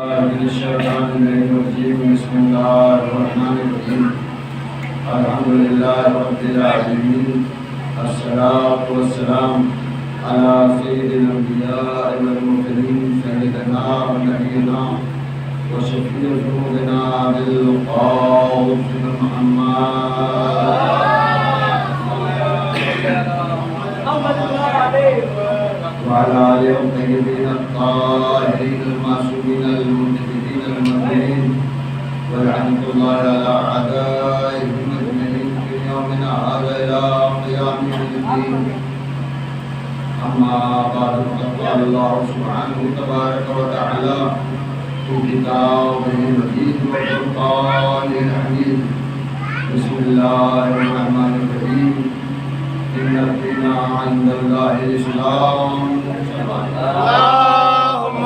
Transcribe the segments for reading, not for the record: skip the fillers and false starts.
من الشیطان الرجیم بسم اللہ الرحمن الرحیم الحمد للہ رب العالمین الصلاۃ والسلام علی سید الانبیاء والمرسلین سیدنا و نبینا و شفیع ذنوبنا بالقاسم محمد وعلى آله الطيبين الطاهرين المعصومين المنتجبين المؤمنين ولعنة الله على أعدائهم أجمعين في يومنا هذا إلى قيام يوم الدين. أما بعد فقد قال الله سبحانه تبارك وتعالى في كتابه المجيد والفرقان الحميد. بسم الله الرحمن الرحيم. إن الدين عند الله الإسلام. اللهم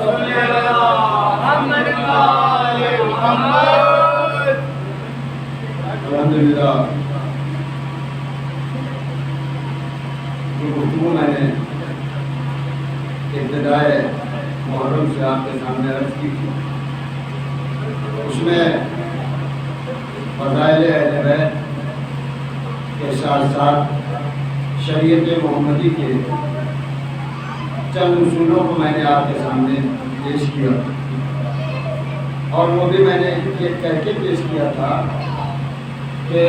صل على محمد وآل محمد. الحمد للہ جو گفتگو میں نے ابتدائے محرم سے آپ کے سامنے عرض کی تھی، اس میں فضائل اہل بیت کے ساتھ ساتھ شریعت محمدی کے چند اصولوں کو میں نے آپ کے سامنے پیش کیا، اور وہ بھی میں نے یہ کہہ کے پیش کیا تھا کہ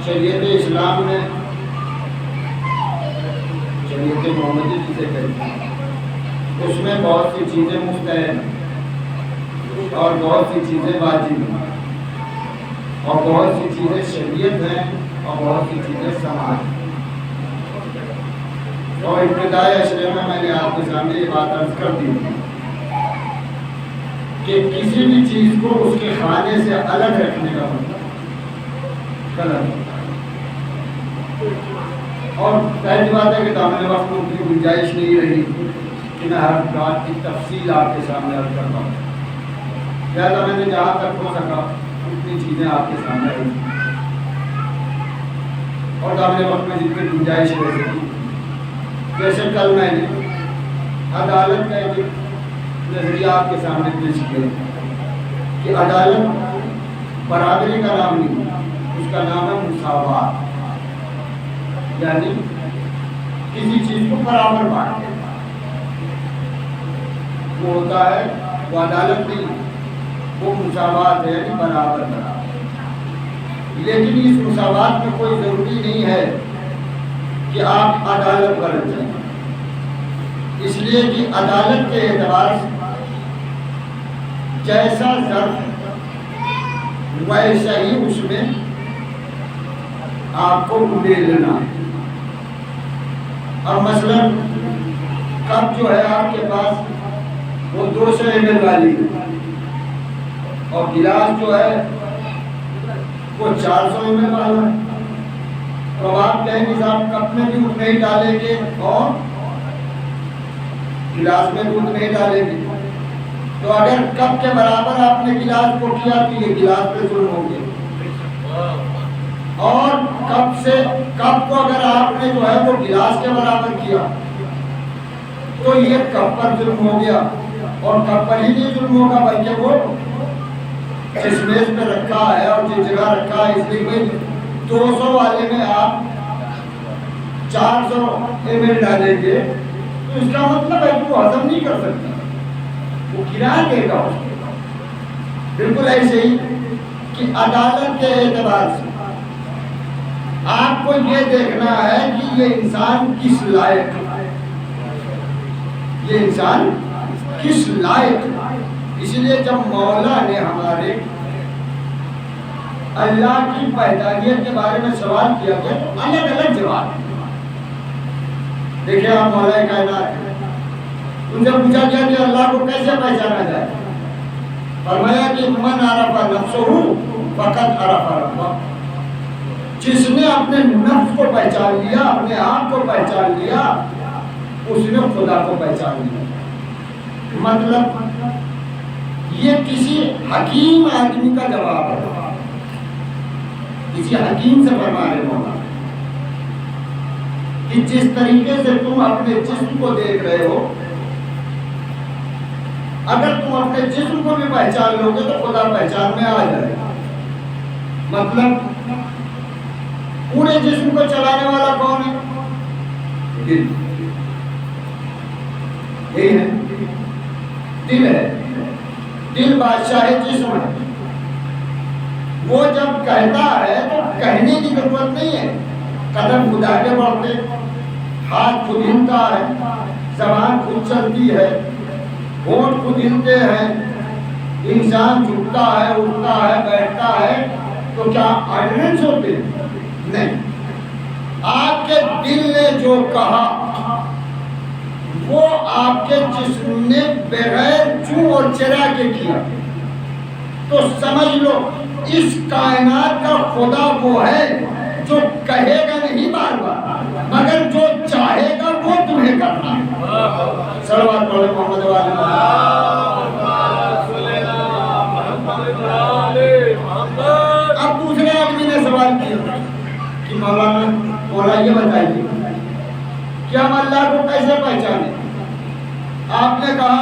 شریعت اسلام میں شریعت محمدی جسے کہتے ہیں اس میں بہت سی چیزیں مستحب ہیں اور بہت سی چیزیں واجب ہیں اور بہت سی چیزیں شریعت ہیں اور بہت سی چیزیں سماج ہیں. اور ابتدائی اشرے میں نے آپ کے سامنے یہ بات عرض کر دی کہ کسی بھی چیز کو اس کے خانے سے الگ رکھنے کا مطلب غلط. اور پہلی بات ہے کہ دامن وقت میں اتنی گنجائش نہیں رہی کہ میں ہر بات کی تفصیل آپ کے سامنے عرض کر پاؤں. لہٰذا میں نے جہاں تک ہو سکا اتنی چیزیں آپ کے سامنے رہی اور دامن وقت میں جتنی گنجائش رہ سکی. جیسے کل میں نے عدالت کا ایک نظریہ آپ کے سامنے پیش کیا کہ عدالت برابری کا نام نہیں، اس کا نام ہے مساوات، یعنی کسی چیز کو برابر بانٹ دینا. وہ ہوتا ہے وہ عدالت نہیں، وہ مساوات ہے، یعنی برابر برابر. لیکن اس مساوات میں کوئی ضروری نہیں ہے کہ آپ عدالت برت جائیں، اس لیے کہ عدالت کے اعتبار سے جیسا ظرف ویسا ہی اس میں آپ کو ڈیلنا. اور مثلا کپ جو ہے آپ کے پاس وہ 200 ml والی اور گلاس جو ہے وہ 400 ml والا ہے. تو آپ کہیں گے صاحب کپ میں بھی اتنا ہی ڈالیں گے اور گلاس میں بھی اتنا ہی ڈالیں گے. تو اگر کپ کے برابر آپ نے گلاس کو کیا تو یہ گلاس پہ ظلم ہو گیا، اور کپ کو اگر آپ نے جو ہے وہ گلاس کے برابر کیا تو یہ کپ پر ظلم ہو گیا. اور کپ پر ہی نہیں ظلم ہوگا بلکہ وہ جس میز پہ رکھا ہے اور جس جگہ رکھا ہے، اس لیے 200 والے میں آپ 400 ml ڈالیں گے تو اس کا مطلب ہے کہ وہ ہضم نہیں کر سکتا، وہ گرا دے گا اس کو. بالکل ایسے ہی کہ عدالت کے اعتبار سے آپ کو یہ دیکھنا ہے کہ یہ انسان کس لائق ہے، یہ انسان کس لائق ہے. اس لیے جب مولا نے ہمارے اللہ کی وحدانیت کے بارے میں سوال کیا گیا تو الگ الگ جواب. دیکھیں آپ مولا کائنات ہیں، ان سے پوچھا گیا کہ اللہ کو کیسے پہچانا جائے؟ فرمایا کہ من عرف نفسہ فقد عرف ربہ. جس نے اپنے نفس کو پہچان لیا، اپنے آپ کو پہچان لیا، اس نے خدا کو پہچان لیا. مطلب یہ کسی حکیم آدمی کا جواب ہے، کسی حکیم سے فرما رہے مولا کہ جس طریقے سے تم اپنے جسم کو دیکھ رہے ہو اگر تم اپنے جسم کو بھی پہچان لو گے تو خدا پہچان میں آ جائے گا. مطلب پورے جسم کو چلانے والا کون ہے؟ دل. یہی ہے، دل ہے. دل بادشاہ جسم ہے. وہ جب کہتا ہے تو کہنے کی ضرورت نہیں ہے. قدم خود آگے بڑھتے، ہاتھ خود ہلتا ہے، زبان خود چلتی ہے، ہونٹ خود ہلتے ہیں، انسان جھکتا ہے، اٹھتا ہے، بیٹھتا ہے. تو کیا آرڈیننس ہوتے ہیں؟ نہیں. آپ کے دل نے جو کہا وہ آپ کے جسم نے بغیر چوں اور چرا کے کیا. تو سمجھ لو اس کائنات کا خدا وہ ہے جو کہے گا نہیں بار بار، مگر جو چاہے گا وہ تمہیں کرنا ہے. صلوات پڑھو محمد والے. اب دوسرے آدمی نے سوال کیا کہ مولا یہ بتائیے کہ ہم اللہ کو کیسے پہچانے؟ آپ نے کہا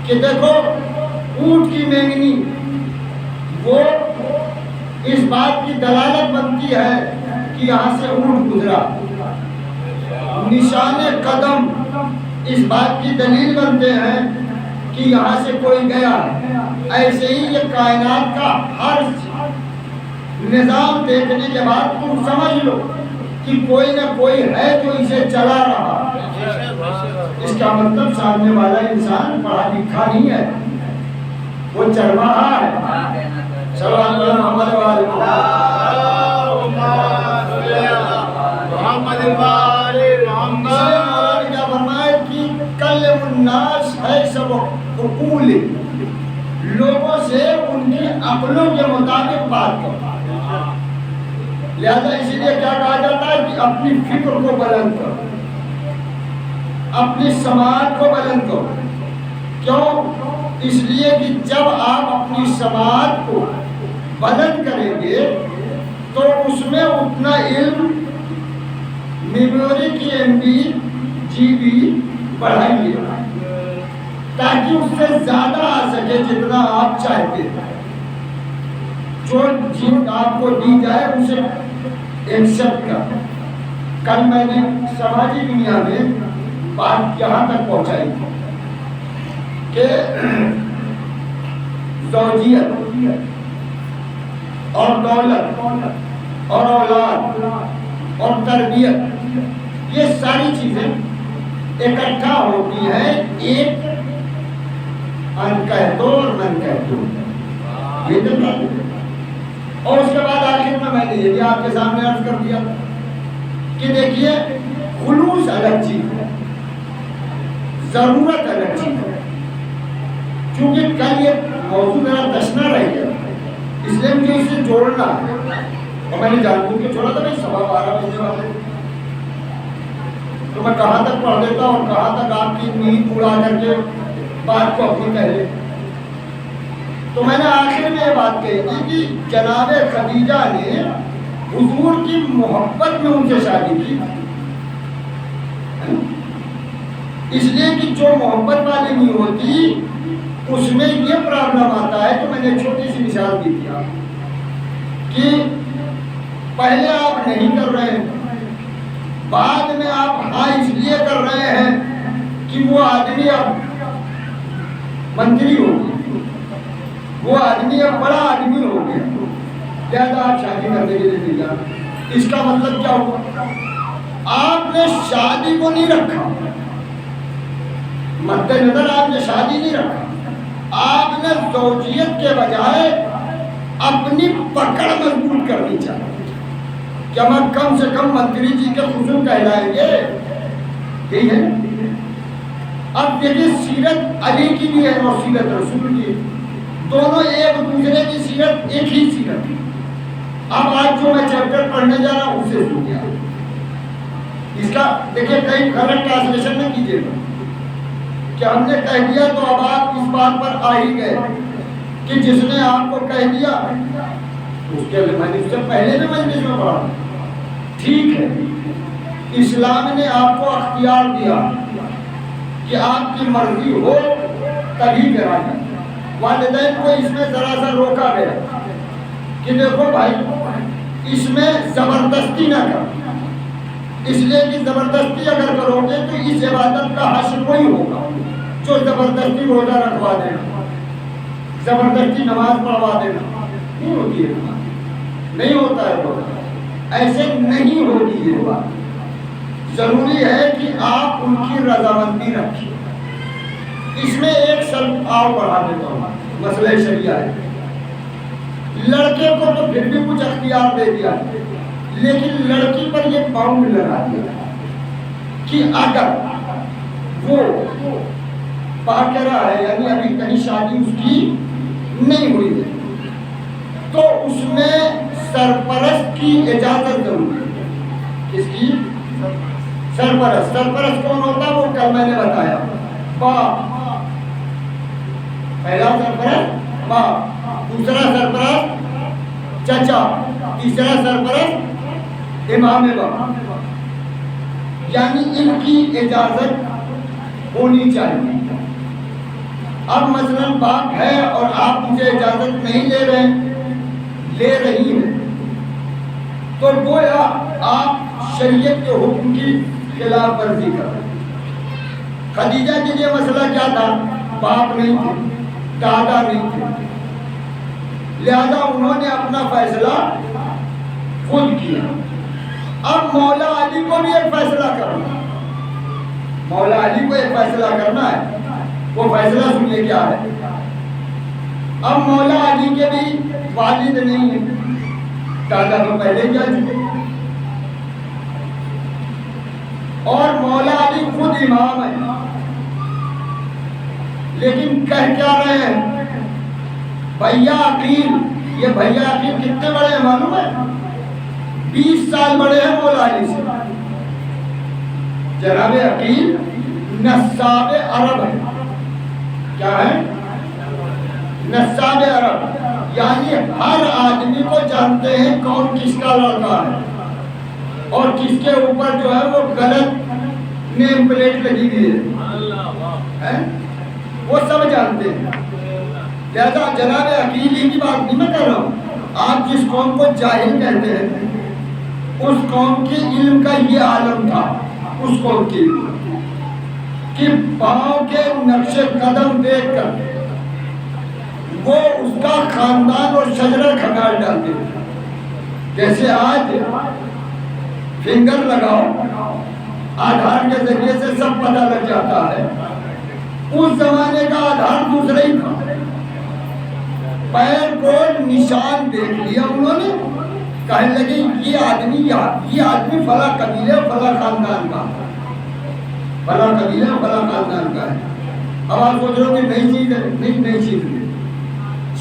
کہ دیکھو اونٹ کی مینگنی وہ اس بات کی دلالت بنتی ہے کہ یہاں سے اونٹ گزرا. نشان قدم اس بات کی دلیل بنتے ہیں کہ یہاں سے کوئی گیا. ایسے ہی یہ کائنات کا ہر نظام دیکھنے کے بعد تم سمجھ لو کہ کوئی نہ کوئی ہے جو اسے چلا رہا. اس کا مطلب سامنے والا انسان پڑھا لکھا نہیں ہے، وہ چل رہا ہے. صلوات محمد والے محمد مولا نے کیا فرمایا کہ کلم الناس ہے سب عقول، لوگوں سے ان کی عقلوں کے مطابق بات کرو. لہذا اسی لیے کیا کہا جاتا ہے کہ اپنی فکر کو بلند کرو، اپنی سماعت کو بلند کرو. کیوں؟ اس لیے کہ جب آپ اپنی سماعت کو بلند کریں گے تو اس میں اتنا علم، میموری کی MB GB بڑھائیے تاکہ اس سے زیادہ آ سکے جتنا آپ چاہتے ہیں. جو چیز آپ کو دی جائے اسے ایکسپٹ کر. کل میں نے سماجی دنیا میں بات یہاں تک پہنچائی کہ زوجیت اور دولت اور اولاد اور تربیت، یہ ساری چیزیں اکٹھا ہوتی ہیں ایک ان کہہ دو اور من کہہ دو. یہ تو اور اس کے بعد آخر میں نے یہ بھی آپ کے سامنے عرض کر دیا کہ دیکھیے خلوص الگ چیز ہے، ضرورت الگ چیز ہے. چونکہ کل یہ موضوع میرا دشنا رہ گیا اس لیے مجھے اس سے جوڑنا ہے اور میں نے جان بوجھ کے چھوڑا تھا بھائی 12:15 بجنے والے تو میں کہاں تک پڑھ دیتا اور کہاں تک آپ کی نیند اڑا کر کے بات کو اپنی کہہ لے. تو میں نے آخر میں یہ بات کہی تھی کہ جناب خدیجہ نے حضور کی محبت میں ان سے شادی کی، اس لیے کہ جو محبت والی نہیں ہوتی اس میں یہ پرابلم آتا ہے. تو میں نے چھوٹی سی مثال دی تھی آپ کہ پہلے آپ نہیں کر رہے ہیں، بعد میں آپ ہاں اس لیے کر رہے ہیں کہ وہ آدمی اب منتری ہو گیا، وہ آدمی اب بڑا آدمی ہو گیا، لہذا آپ شادی کرنے کے لیے تیار. اس کا مطلب کیا ہوا؟ آپ نے شادی کو نہیں رکھا مد نظر، آپ نے شادی نہیں رکھا، آپ نے زوجیت کے بجائے اپنی پکڑ مضبوط کرنی چاہیے کہ ہم کم سے کم منتری جی کے خصوص کہلائیں گے. یہی ہے. اب دیکھیے سیرت علی کی بھی ہے اور سیرت رسول کی، دونوں ایک دوسرے کی سیرت ایک ہی سیرت ہے. اب آج جو میں چیپٹر پڑھنے جا رہا ہوں اسے سن گیا. اس کا دیکھیے کئی غلط ٹرانسلیشن میں کیجیے گا کہ ہم نے کہہ دیا تو اب آپ اس بات پر آ ہی گئے کہ جس نے آپ کو کہہ دیا اس کے لیے میں نے اس سے پہلے بھی مجلس میں پڑھا. ٹھیک ہے، اسلام نے آپ کو اختیار دیا کہ آپ کی مرضی ہو تبھی کرائیں۔ والدین کو اس میں ذرا سا روکا گیا کہ دیکھو بھائی اس میں زبردستی نہ کرو، اس لیے کہ زبردستی اگر کرو گے تو اس عبادت کا حشر وہی ہوگا جو زبردستی روزہ رکھوا دینا، زبردستی نماز پڑھوا دینا، نہیں ہوتی ہے، نہیں ہوتا ہے روزہ، ایسے نہیں ہوتی ہے بات۔ ضروری ہے کہ آپ ان کی رضامندی رکھیں۔ اس میں ایک سلب آؤ بڑھا دیتا ہوں، مسئلہ شریعہ ہے۔ لڑکے کو تو پھر بھی کچھ اختیار دے دیا، لیکن لڑکی پر یہ باؤنڈ لگا دیا کہ اگر وہ باقرہ ہے، یعنی ابھی کہیں شادی اس کی نہیں ہوئی ہے، تو اس میں سرپرست کی اجازت ضروری ہے۔ کس کی؟ سرپرست۔ سرپرست کون ہوتا ہے؟ وہ کل میں نے بتایا، باپ۔ پہلا سرپرست باپ، دوسرا سرپرست چچا، تیسرا سرپرست امام باپ، یعنی ان کی اجازت ہونی چاہیے۔ اب مثلا باپ ہے اور آپ مجھے اجازت نہیں لے رہی ہیں، تو گویا آپ شریعت کے حکم کی خلاف ورزی کر رہے ہیں۔ خدیجہ کے لیے مسئلہ کیا تھا؟ باپ نہیں تھے، دادا نہیں تھے، لہذا انہوں نے اپنا فیصلہ خود کیا۔ اب مولا علی کو بھی ایک فیصلہ کرنا ہے، مولا علی کو ایک فیصلہ کرنا ہے، وہ فیصلہ سنیے کیا ہے۔ اب مولا علی کے بھی والد نہیں ہیں، دادا تو پہلے جا چکے، اور مولا علی خود امام ہے، لیکن کہہ کیا رہے ہیں؟ بھیا عقیل۔ یہ بھیا عقیل کتنے بڑے ہیں معلوم ہے؟ 20 سال بڑے ہیں مولا علی سے۔ جناب عقیل نصاب عرب ہے۔ کیا ہے؟ نصاب عرب، یعنی ہر آدمی کو جانتے ہیں کون کس کا لڑکا ہے اور کس کے اوپر جو ہے وہ غلط نیم پلیٹ لگی ہوئی ہے، وہ سب جانتے ہیں۔ لہذا جناب عقیلی کی بات نہیں میں کر رہا ہوں، آپ جس قوم کو جاہل کہتے ہیں اس قوم کے علم کا یہ عالم تھا، اس قوم کے علم کہ پاؤں کے نقش قدم دیکھ کر وہ اس کا خاندان اور شجرہ کھنگال ڈالتے تھے۔ جیسے آج فنگر لگاؤ، آدھار کے ذریعے سے سب پتہ لگ جاتا ہے، اس زمانے کا آدھار دوسرا ہی تھا۔ پیر کو نشان دیکھ لیا انہوں نے، کہنے لگے یہ آدمی فلاں قبیلے فلاں خاندان کا، فلاں قبیلے فلاں خاندان کا ہے۔ اب آپ سوچ رہے ہو کہ نئی چیز ہے، نہیں چیز ہے۔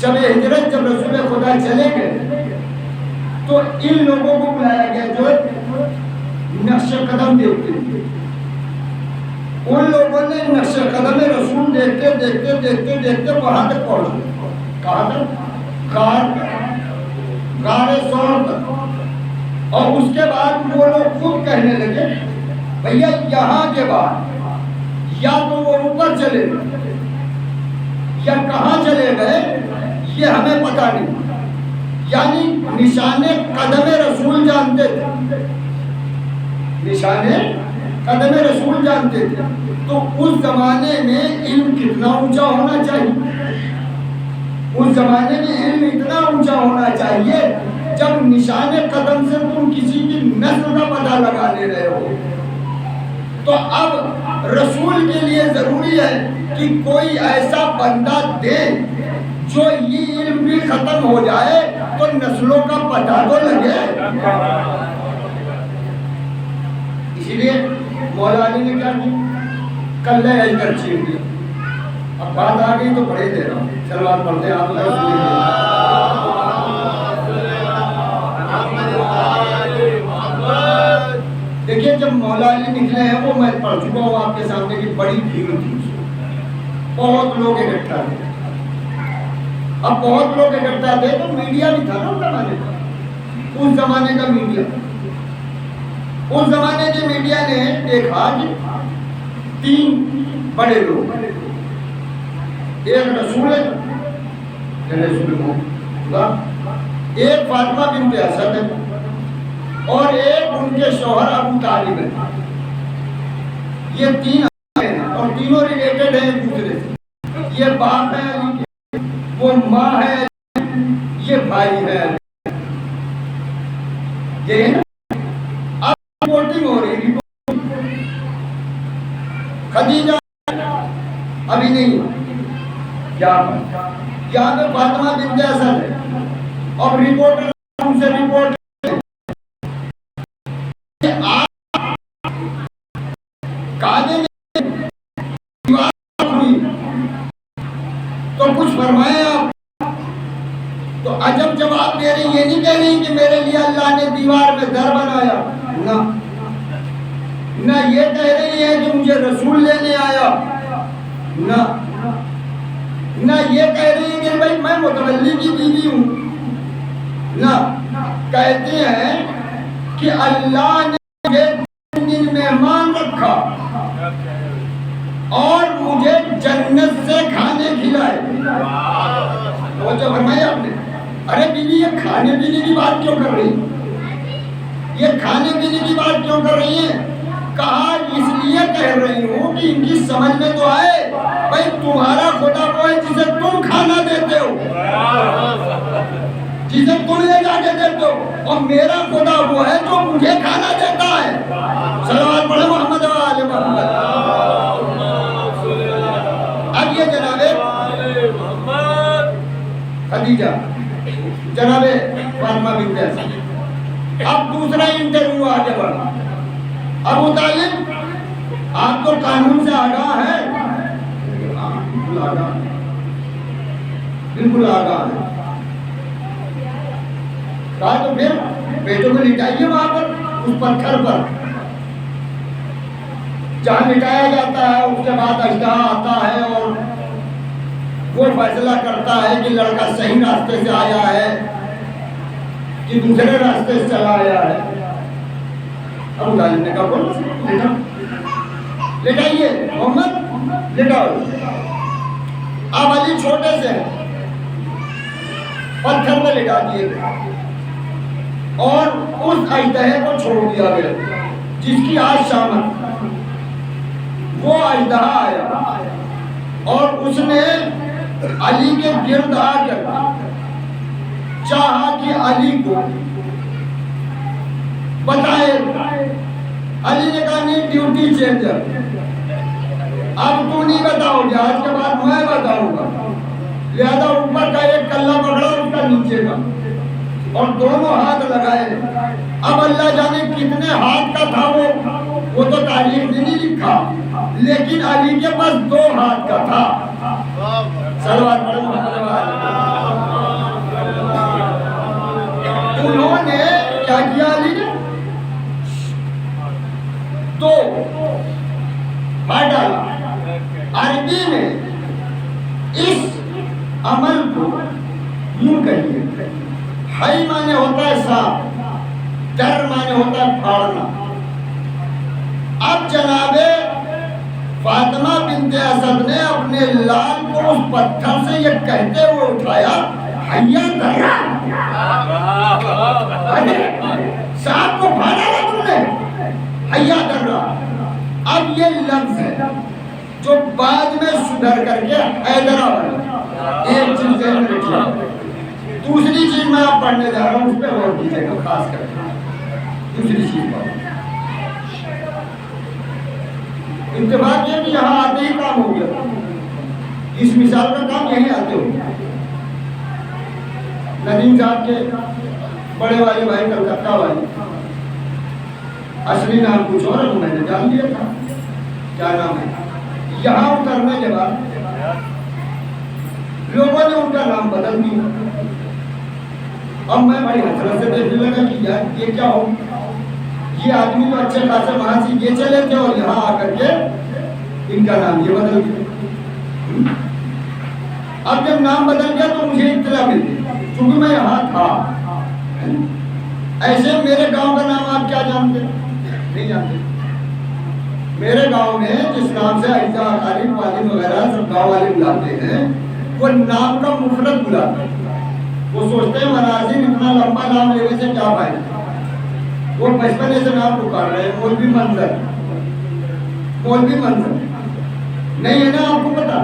شب ہجرت جب رسول خدا چلے گئے تو ان لوگوں کو بلایا گیا جو نقش قدم دیکھتے تھے۔ ان لوگوں نے نقش قدم رسول دیکھتے وہاں تک پہنچ گئے۔ کہاں تک؟ غار ثور تک۔ اور اس کے بعد وہ لوگ خود کہنے لگے بھیا یہاں کے بعد یا تو وہ اوپر چلے گئے یا کہاں چلے گئے یہ ہمیں پتہ نہیں، یعنی نشان قدم رسول جانتے تھے، نشان قدم رسول جانتے تھے۔ تو اس زمانے میں علم کتنا اونچا ہونا چاہیے، اس زمانے میں علم اتنا اونچا ہونا چاہیے جب نشان قدم سے تم کسی کی نسل کا پتہ لگا لے رہے ہو۔ تو اب رسول کے لیے ضروری ہے کہ کوئی ایسا بندہ دے جو یہ علم بھی ختم ہو جائے تو نسلوں کا پتہ تو لگے۔ اسی لیے مولا علی نے کیا کیا؟ کلہ اجگر چھین دیا۔ اب بات آ گئی تو پڑھے دے رہا ہوں، سلوات پڑھتے ہیں آپ لوگ سنیں گے۔ دیکھیے جب مولا علی نکلے ہیں وہ میں پڑھ چکا ہوں آپ کے سامنے کی بڑی بھیڑ تھی، بہت لوگ اکٹھا تھے۔ اب بہت لوگ اکٹھا تھے تو میڈیا بھی تھا نا اس زمانے کا، اس زمانے کا میڈیا، اس زمانے کے میڈیا نے دیکھا کہ 3 بڑے لوگ، ایک رسول ہے رسول محمد، ایک فاطمہ بنت اسد ہے، اور ایک ان کے شوہر ابو طالب ہے۔ یہ 3 ہیں اور تینوں ریلیٹڈ ہیں ایک دوسرے سے۔ یہ باپ ہے علی کے، وہ ماں ہے علی، یہ بھائی ہے علی۔ یہ ہے نا، اب رپورٹنگ ہو رہی، خدیجہ ابھی نہیں، یہاں پہ فاطمہ بنت اسد ہے، اب رپورٹر ان سے رپورٹ کعبے میں دیوار ہوئی تو کچھ فرمائیں آپ، تو عجب جواب دے رہی، یہ نہیں کہہ رہی کہ میرے لیے اللہ نے دیوار میں در بنایا، نہ یہ کہہ رہی ہے کہ مجھے رسول لینے آیا، نہ یہ کہہ رہی ہے کہ بھائی میں متولی کی بیوی ہوں، نہ کہتے ہیں کہ اللہ نے مجھے 3 دن مہمان رکھا اور مجھے جنت سے کھانے کھلائے۔ توجہ فرمائی آپ نے، ارے بیوی یہ کھانے پینے کی بات کیوں کر رہی، یہ کھانے پینے کی بات کیوں کر رہی ہیں؟ کہا اس لیے کہہ رہی ہوں کہ ان کی سمجھ میں تو آئے، بھائی تمہارا خدا وہ ہے جسے تم کھانا دیتے ہو، جسے تم لے جا کے دیتے ہو، اور میرا خدا وہ ہے جو مجھے کھانا دیتا ہے۔ صلوات پڑھے محمد و آل محمد۔ اب یہ جناب خدیجہ، جناب فاطمہ بنت اسد، اب دوسرا انٹرویو آگے بڑھا۔ ابو طالب آپ تو قانون سے آگاہ ہے، بالکل آگاہ ہے، کہا تو پھر بیٹوں کو لٹائیے وہاں پر اس پتھر پر جہاں لٹایا جاتا ہے، اس کے بعد اژدہا آتا ہے اور وہ فیصلہ کرتا ہے کہ لڑکا صحیح راستے سے آیا ہے کہ دوسرے راستے سے چلا آیا ہے۔ ابو طالب نے کہا بولو لٹائیے محمد، لٹاؤ۔ اب علی چھوٹے سے پتھر پہ لٹا دیے گئے اور اس اژدہے کو چھوڑ دیا گیا جس کی آج شامت۔ وہ اژدہا آیا اور اس نے علی کے گرد آ کر چاہا کہ علی کو بتائے۔ علی نے کہا نہیں، ڈیوٹی چینجر، اب تو نہیں بتاؤ گے، آج کے بعد میں بتاؤں گا۔ لہذا اوپر کا ایک کلہ پکڑا، اس کا نیچے کا، اور دونوں ہاتھ لگائے۔ اب اللہ جانے کتنے ہاتھ کا تھا وہ تو تاریخ میں نہیں لکھا، لیکن علی کے پاس 2 ہاتھ کا تھا۔ صلوات پڑھو محمد و آل محمد۔ انہوں نے کیا کیا؟ علی نے 2 ہاتھ ڈالا۔ عربی میں اس عمل کو یوں کہیے، ہائی مانے ہوتا ہے سانپ، در مانے ہوتا ہے پھاڑنا۔ اب جناب فاطمہ بنت اسد نے اپنے لال کو اس پتھر سے یہ کہتے ہوئے اٹھایا، حیا درا، سانپ کو پھاڑا ہے تم نے، حیا درا۔ اب یہ لفظ ہے جو بعد میں سدھر کر کے حیدرآباد، ایک چیز ذہن میں رکھیے۔ دوسری چیز میں آپ پڑھنے جا رہا ہوں، اس پہ غور کیجیے گا خاص کر کے۔ دوسری چیز پر اتفاق یہ کہ یہاں آتے ہی کام ہو گیا، اس مثال کا کام یہیں آتے ہو۔ ندیم صاحب کے بڑے والے بھائی کلکتہ والے، اصلی نام کچھ اور ہے، میں نے جان لیا تھا کیا نام ہے۔ یہاں اترنے کے بعد لوگوں نے ان کا نام بدل دیا۔ اب میں بڑی حسرت سے دیکھنے لگا کہ یار یہ کیا ہو، یہ آدمی تو اچھے خاصے وہاں سے یہ چلے تھے اور یہاں آ کر کے ان کا نام یہ بدل گیا۔ اب جب نام بدل گیا تو مجھے اطلاع ملی، چونکہ میں یہاں تھا۔ ایسے میرے گاؤں کا نام آپ کیا جانتے؟ نہیں جانتے؟ میرے گاؤں میں جس نام سے عیسیٰ غالب والد وغیرہ سب گاؤں والے بلاتے ہیں وہ نام کا مفرد بلاتے ہیں. وہ سوچتے ہیں مناظر اتنا لمبا نام لینے سے کیا فائدہ. وہ بچپنے سے نام پکار رہے ہیں مولوی منظر. مولوی منظر نہیں ہے نا آپ کو پتا.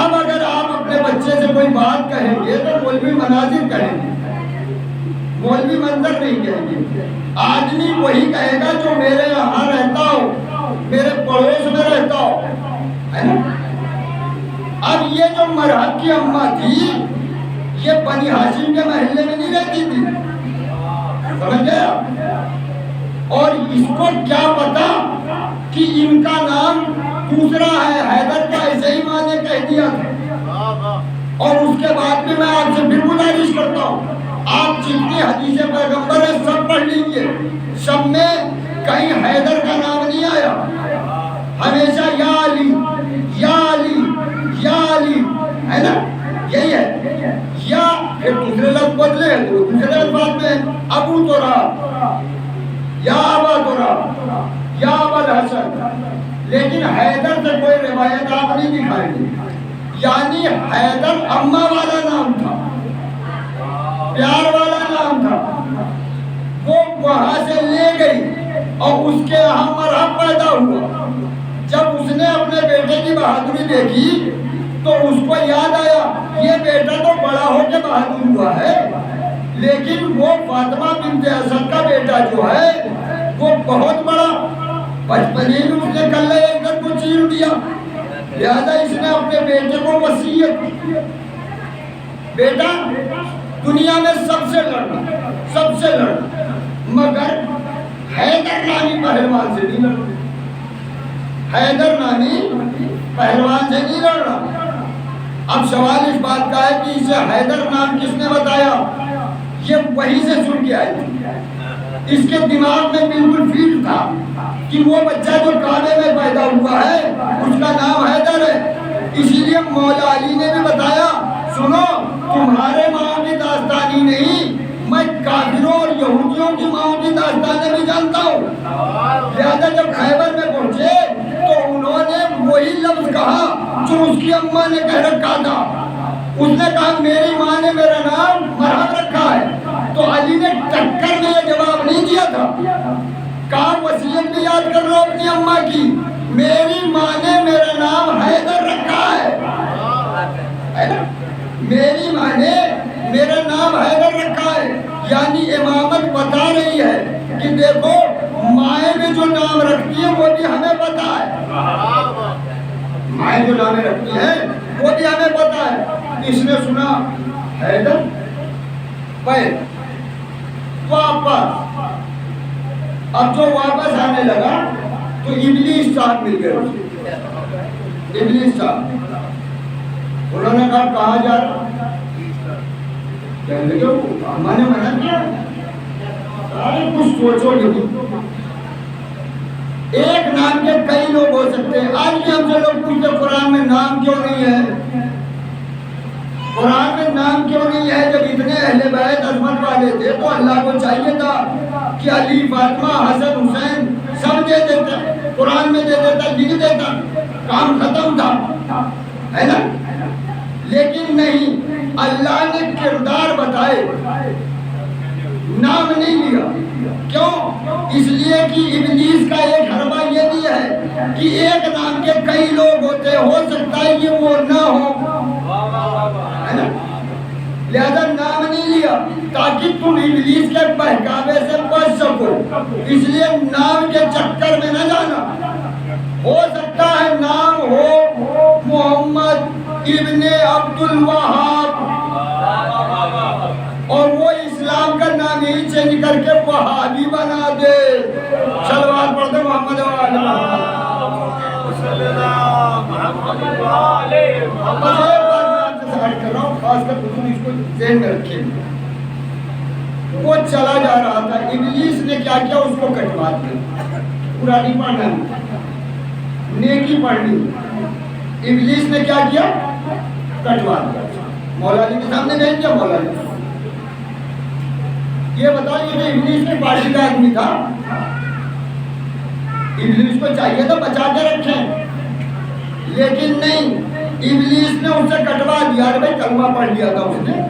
اب اگر آپ اپنے بچے سے کوئی بات کہیں گے تو مولوی مناظر کہیں گے, مولوی منظر نہیں کہیں گے. آدمی وہی کہے گا جو میرے یہاں رہتا ہو, میرے پڑوس میں رہتا ہو, ہے نا. اب یہ جو مرحب کی اماں تھی یہ بنی ہاشم کے محلے میں نہیں رہتی تھی, سمجھ گیا. اور اس کو کیا پتا کہ ان کا نام دوسرا ہے, حیدر کا ایسے ہی ماں نے کہہ دیا تھا. اور اس کے بعد بھی میں آپ سے پھر گزارش کرتا ہوں, آپ جتنی حدیث پیغمبر ہیں سب پڑھ لیجیے, سب میں کہیں حیدر کا نام نہیں آیا. ہمیشہ یا علی یا علی یا علی, ہے نا, یہی ہے. یا پھر دوسرے لفظ بدلے ہیں تو دوسرے الفاظ میں ابو تو رہا, یا ابا تو رہا, یا ابا الحسن. لیکن حیدر سے کوئی روایت آپ نہیں دکھائیں گے. یعنی حیدر اماں والا نام تھا, پیار والا نام تھا. وہ وہاں سے لے گئی اور اس کے یہاں مرحب پیدا ہوا. جب اس نے اپنے بیٹے کی بہادری دیکھی تو اس کو یاد آیا یہ بیٹا تو بڑا ہو کے بہادر ہوا ہے, لیکن وہ فاطمہ بنت اسد کا بیٹا جو ہے وہ بہت بڑا, بچپن ہی میں اس نے کلے ایک کو چیر دیا. لہذا اس نے اپنے بیٹے کو وصیت کی, بیٹا دنیا میں سب سے لڑنا, سب سے لڑنا, مگر حیدر نامی پہلوان سے نہیں لڑنا. حیدر نامی پہلوان سے نہیں لڑنا. اب سوال اس بات کا ہے کہ اسے حیدر نام کس نے بتایا؟ یہ وہی سے سن کے آئی تھی. اس کے دماغ میں بالکل فٹ تھا کہ وہ بچہ جو کعبے میں پیدا ہوا ہے اس کا نام حیدر ہے. اسی لیے مولا علی نے بھی بتایا سنو تمہارے ماؤں کی داستانی نہیں, میں کافروں اور یہودیوں کی ماؤں کی داستانیں بھی جانتا ہوں. لہذا جب خیبر میں پہنچے تو انہوں نے وہی لفظ کہا جو اس کی اماں نے کہہ رکھا تھا. اس نے کہا میری ماں نے میرا نام مرحب رکھا ہے. تو علی نے ٹکر میں یہ جواب نہیں دیا تھا, کہا وصیت بھی یاد کر لو اپنی اماں کی, میری ماں نے میرا نام حیدر رکھا ہے. میری ماں نے میرا نام حیدر رکھا ہے. یعنی امامت بتا رہی ہے کہ دیکھو مائیں بھی جو نام رکھتی ہیں وہ بھی ہمیں پتا ہے, مائیں جو نام رکھتی ہیں وہ بھی ہمیں پتا ہے. اس نے سنا حیدر پہل واپس. اب جو واپس آنے لگا تو ابلیس صاحب مل گئے. ابلیس صاحب انہوں نے کہا کہاں جا رہا, کہنے لگے ہم نے منع کیا, سارے کچھ سوچو نہیں. ایک نام کے کئی لوگ ہو سکتے ہیں. آج بھی ہم سے لوگ پوچھتے قرآن میں نام کیوں نہیں ہے, قرآن میں نام کیوں نہیں ہے؟ جب اتنے اہل بیت عظمت والے تھے تو اللہ کو چاہیے تھا کہ علی, فاطمہ, حسن, حسین سب دے دیتا, قرآن میں دے دیتا, لکھ دیتا, کام ختم تھا, ہے نا. لیکن نہیں, اللہ نے کردار بتائے, نام نہیں لیا. کیوں؟ اس لیے کہ ابلیس کا ایک حربہ یہ بھی ہے کہ ایک نام کے کئی لوگ ہوتے, ہو سکتا ہے کہ وہ نہ ہو, ہے نا. لہذا نام نہیں لیا تاکہ تم ابلیس کے بہکاوے سے بچ سکو. اس لیے نام کے چکر میں نہ جانا. ہو سکتا ہے نام ہو محمد ابن عبد الوہاب اور وہ اسلام کا نام ہی چینج کر کے وہابی بنا دے. صلوات پڑھتے محمد خاص کر اس کو ذہن میں رکھیں. وہ چلا جا رہا تھا, ابلیس نے کیا کیا, اس کو کٹوا دیا. قرآن پڑھنا, نیکی پڑھنی, ابلیس نے کیا کیا, کٹوا دیا. مولا علی کے سامنے نہیں کیا. مولا علی یہ بتائیے کہ ابلیس کی پارٹی کا آدمی تھا, ابلیس کو چاہیے تو بچا کے رکھیں، لیکن نہیں، ابلیس نے اسے کٹوا دیا۔ بھائی کلمہ پڑھ لیا تھا اس نے،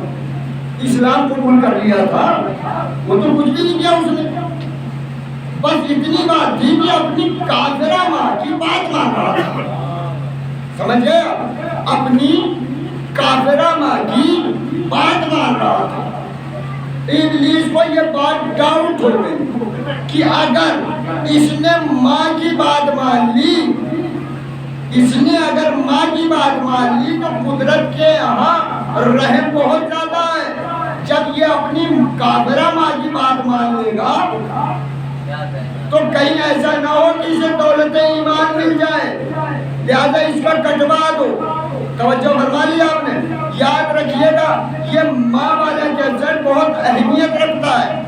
اسلام قبول کر لیا تھا، وہ تو کچھ بھی نہیں کیا اس نے، بس اتنی بات تھی کہ اپنی کافرہ ماں کی بات مان رہا تھا، سمجھ گئے؟ اپنی کافرہ ماں کی بات مان رہا تھا۔ ابلیس کو یہ بات ڈاؤٹ ہو گئی کہ اگر اس نے ماں کی بات مان لی، اس نے اگر ماں کی بات مان لی تو قدرت کے یہاں رحم بہت زیادہ ہے، جب یہ اپنی کافرہ ماں کی بات مان لے گا تو کہیں ایسا نہ ہو کہ اسے دولت ایمان مل جائے، لہذا اس کا کٹوا دو۔ توجہ فرما لیا آپ نے؟ یاد رکھیے گا یہ ماں والا جذر بہت اہمیت رکھتا ہے،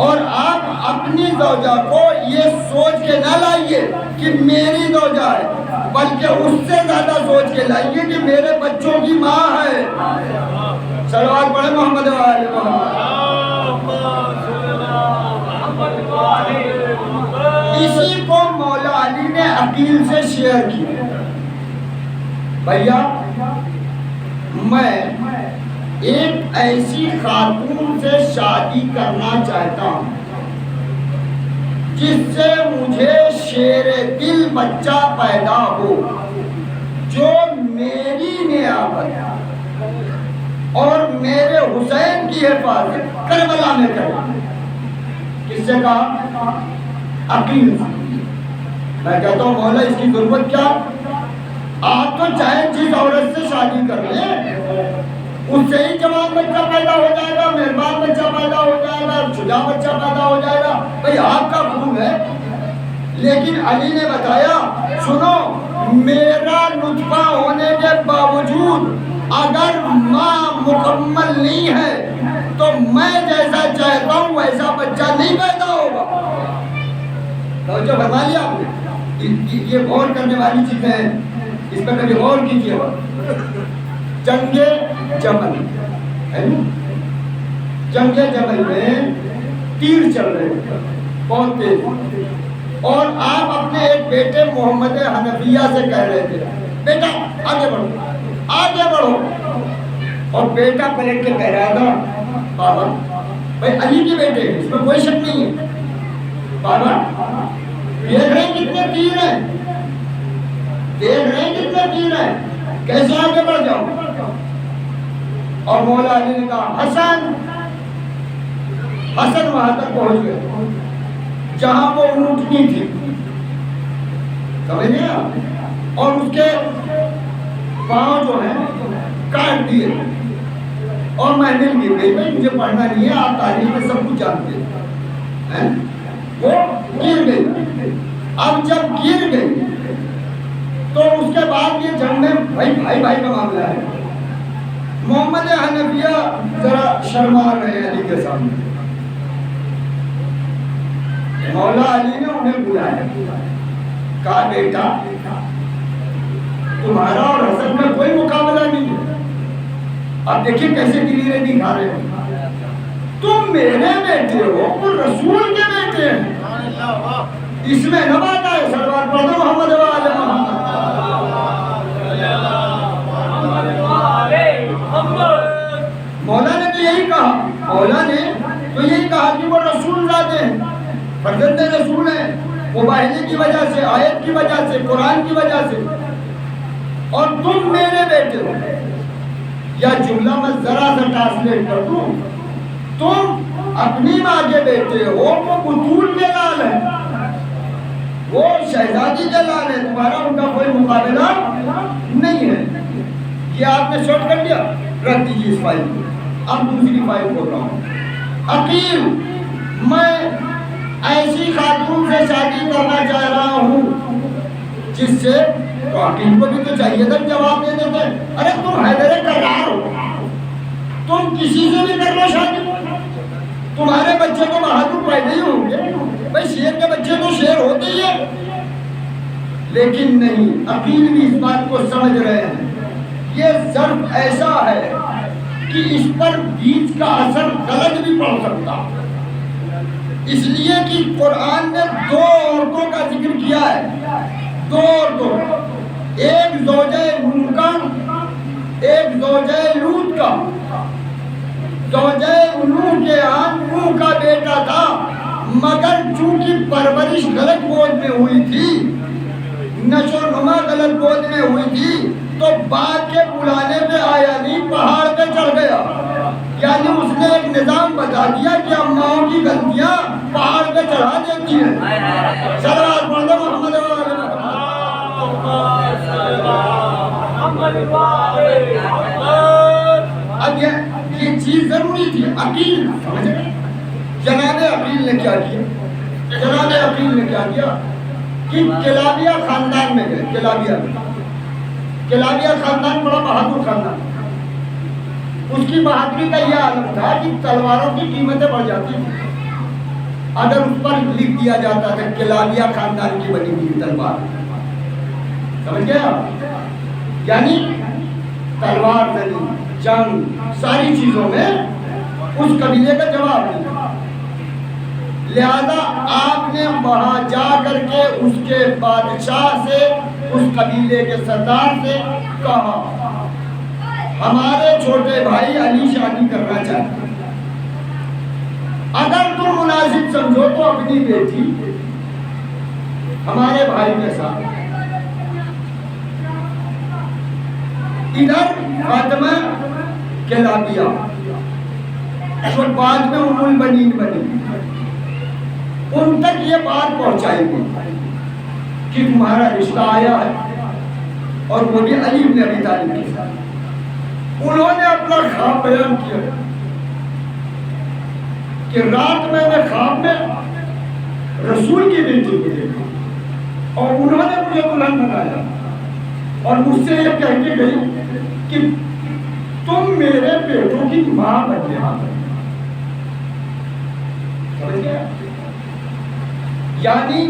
اور آپ اپنی زوجہ کو یہ سوچ کے نہ لائیے کہ میری زوجہ ہے، بلکہ اس سے زیادہ سوچ کے لائیے کہ میرے بچوں کی ماں ہے۔ صلوات پڑھیں محمد و آل محمد۔ اسی کو مولا علی نے عقیل سے شیئر کیا، بھیا میں ایک ایسی خاتون سے شادی کرنا چاہتا ہوں جس سے مجھے شیر دل بچہ پیدا ہو، جو میری نیابت اور میرے حسین کی حفاظت کربلا میں کرے۔ کس سے کہا؟ عقیل۔ میں کہتا ہوں مولا اس کی ضرورت کیا؟ آپ تو چاہے جس عورت سے شادی کر لیں اس سے ہی جوان بچہ پیدا ہو جائے گا، مہربان بچہ پیدا ہو جائے گا، شجاع بچہ پیدا ہو جائے گا، بھئی آپ کا خون ہے۔ لیکن علی نے بتایا سنو، میرا نطفہ ہونے کے باوجود اگر ماں مکمل نہیں ہے تو میں جیسا چاہتا ہوں ویسا بچہ نہیں پیدا ہوگا۔ توجہ فرما لیا آپ نے؟ یہ غور کرنے والی چیزیں ہیں، اس پر کبھی غور کیجیے۔ جنگ جمل ہے نا، جنگ جمل میں تیر چل رہے تھے بہت تیز، اور آپ اپنے ایک بیٹے محمد حنفیہ سے کہہ رہے تھے بیٹا آگے بڑھو آگے بڑھو، اور بیٹا پلٹ کے کہہ رہا تھا بابا، بھائی علی کے بیٹے اس میں کوئی شک نہیں ہے، بابا دیکھ رہے ہیں کتنے تیر ہیں، دیکھ رہے ہیں کتنے تیر ہیں، کیسے آگے بڑھ جاؤ؟ اور مولا علی نے کہا حسن وہاں تک پہنچ گئے جہاں وہ اونٹنی تھی، سمجھ گئے آپ؟ اور اس کے پاؤں جو ہیں کاٹ دیے، اور میں نے گر گئی، بھائی مجھے پڑھنا نہیں ہے، آپ تاریخ میں سب کچھ جانتے ہیں، وہ گر گئی۔ اب جب گر گئی تو اس کے بعد یہ جنگ میں بھائی کا معاملہ ہے، محمد حنفیہ ذرا شرما رہے ہیں علی کے سامنے۔ مولا علی نے انہیں بلایا، کہا بیٹا تمہارا اور حسن میں کوئی مقابلہ نہیں ہے، اب دیکھیے کیسے دلیریں دکھا رہے ہیں، تم میرے بیٹے ہو اور رسول کے بیٹے ہیں، اس میں نہ بات آئے۔ صلوات پڑھو محمد و آل محمد۔ مولا نے تو یہی کہا، مولا نے تو یہی کہا کہ وہ رسول زادے ہیں، فرزند رسول ہیں، مباہلے کی وجہ سے، آیت کی وجہ سے، قرآن کی وجہ سے، اور تم میرے بیٹے ہو۔ یا جملہ میں ذرا سا ٹرانسلیٹ کر دوں، تم اپنی ماں کے بیٹے ہو، وہ بطول کے لال ہے، وہ شہزادی کے لال ہے، تمہارا ان کا کوئی مقابلہ نہیں ہے۔ یہ آپ نے شورٹ کر دیا، رکھ دیجیے اس فائل کو، اب دوسری فائل کھول رہا ہوں۔ عقیل میں ایسی خاتون سے شادی کرنا چاہ رہا ہوں جس سے، تو عقیل کو بھی تو چاہیے تھا جواب دے دیتے، ارے تم حیدر کرار ہو، تم کسی سے بھی کر لو شادی، تمہارے بچے تو بہادر پیدا ہی ہوں گے، بھائی شیر کے بچے تو شیر ہوتے ہی ہیں۔ لیکن نہیں، عقیل بھی اس بات کو سمجھ رہے ہیں، یہ ظرف ایسا ہے کہ اس پر بیج کا اثر غلط بھی پڑ سکتا، اس لیے کہ قرآن نے 2 عورتوں کا ذکر کیا ہے، 2 عورتوں، ایک زوجہ نوح کا، ایک زوجہ لوط کا۔ زوجہ نوح کے ہاں نوح کا بیٹا تھا، مگر چونکہ پرورش غلط گود میں ہوئی تھی، نشو و نما غلط گود میں ہوئی تھی، تو باپ کے بلانے پہ آیا نہیں، پہاڑ پہ چڑھ گیا۔ یعنی اس نے ایک نظام بتا دیا کہ اماؤں کی غلطیاں پہاڑ پہ چڑھا دیتی ہیں۔ صلوات پڑھ دو محمد اب یہ چیز ضروری تھی، عقیل سمجھ گئے؟ جناب عقیل نے کیا کیا؟ جناب عقیل نے کیا کیا کہ کلابیہ خاندان میں گئے۔ کلابیہ خاندان بڑا بہادر خاندان، اس کی بہادری کا یہ عالم تھا کہ تلواروں کی قیمتیں بڑھ جاتی تھی اگر اس پر لکھ دیا جاتا تھا کلابیہ خاندان کی بنی ہوئی تلوار۔ سمجھ گئے آپ؟ یعنی تلوار زنی، جنگ، ساری چیزوں میں اس قبیلے کا جواب نہیں تھا۔ لہذا آپ نے وہاں جا کر کے اس کے بادشاہ سے، اس قبیلے کے سردار سے کہا ہمارے چھوٹے بھائی علی شادی کرنا چاہتے ہیں، اگر تم مناسب سمجھو تو اپنی بیٹی ہمارے بھائی کے ساتھ۔ ادھر فاطمہ کلابیہ جو بعد میں ام البنین بنی، ان تک یہ بات پہنچائی گئی کہ تمہارا رشتہ آیا ہے، اور وہ بھی علی بن ابی طالب کے ساتھ۔ انہوں نے اپنا خواب بیان کیا کہ رات میں نے خواب میں رسول کی بیٹی کو دیکھا، اور انہوں نے مجھے دلہن بنایا اور مجھ سے یہ کہہ کے گئی کہ تم میرے بیٹوں کی ماں بن جانا۔ سمجھ گئے؟ یعنی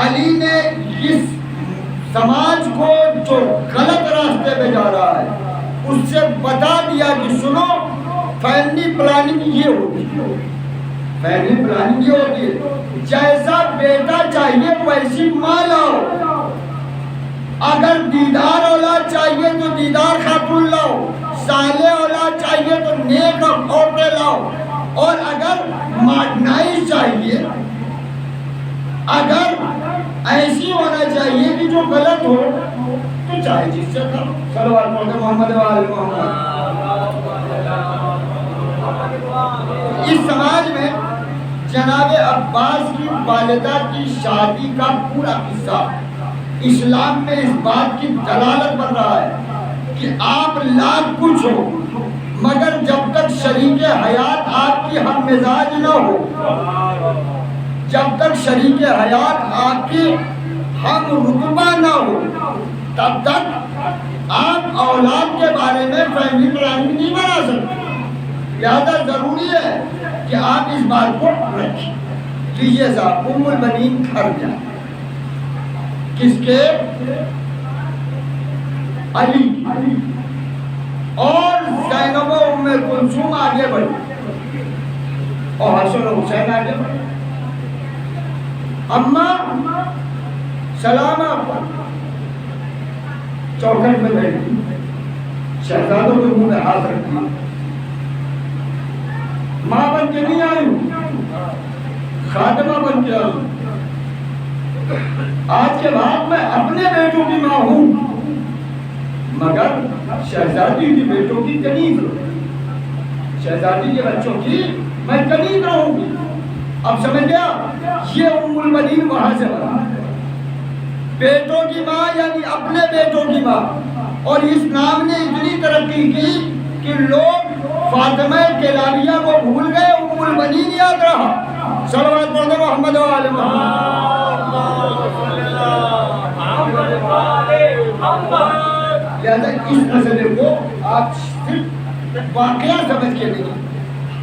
علی نے اس سماج کو جو غلط راستے پہ جا رہا ہے اس سے بتا دیا کہ سنو، فیملی پلاننگ یہ ہوتی ہے، فیملی پلاننگ یہ ہوتی ہے، جیسا بیٹا چاہیے ویسی ماں لاؤ، اگر دیدار اولاد چاہیے تو دیدار خاتون لاؤ، صالح اولاد چاہیے تو نیک عورتیں لاؤ، اور اگر ماڈرنائز چاہیے، اگر ایسی ہونا چاہیے کہ جو غلط ہو تو چاہے جس سے کرو۔ صلوات پڑھتے محمد و آل محمد۔ اس سماج میں جناب عباس کی والدہ کی شادی کا پورا قصہ اسلام میں اس بات کی دلالت بن رہا ہے کہ آپ لاکھ کچھ ہو، مگر جب تک شریک حیات آپ کی ہم مزاج نہ ہو، جب تک شریک حیات آپ کی ہم رتبہ نہ ہو، تب تک آپ اولاد کے بارے میں فیملی پلاننگ نہیں بنا سکتے۔ لہذا ضروری ہے کہ آپ اس بات کو رکھیں۔ لیجیے صاحب، ام البنین گھر جائیں، کس کے؟ علی، اور زینب و ام کلثوم آگے بڑھی اور حسن و حسین آگے بڑھے۔ اماں سلام آپ پر چوکھٹ میں بیٹھی، شہزادوں کے منہ میں ہاتھ رکھی، ماں بن کے نہیں آئی ہوں، خادمہ بن کے آئی ہوں، آج کے بعد میں اپنے بیٹوں کی ماں ہوں، مگر شہزادی کی بیٹوں کی کنیز رہوں، شہزادی کے بچوں کی میں کنیز رہوں گی۔ اب سمجھ گیا؟ یہ ام البنین وہاں سے بنا، بیٹوں کی ماں یعنی اپنے بیٹوں کی ماں۔ اور اس نام نے اتنی ترقی کی کہ لوگ فاطمہ کلابیہ کو بھول گئے، ام البنین یاد رہا۔ صلوات پڑھ دو محمد و آل محمد۔ لہذا اس مسئلے کو آپ صرف واقعہ سمجھ کے نہیں،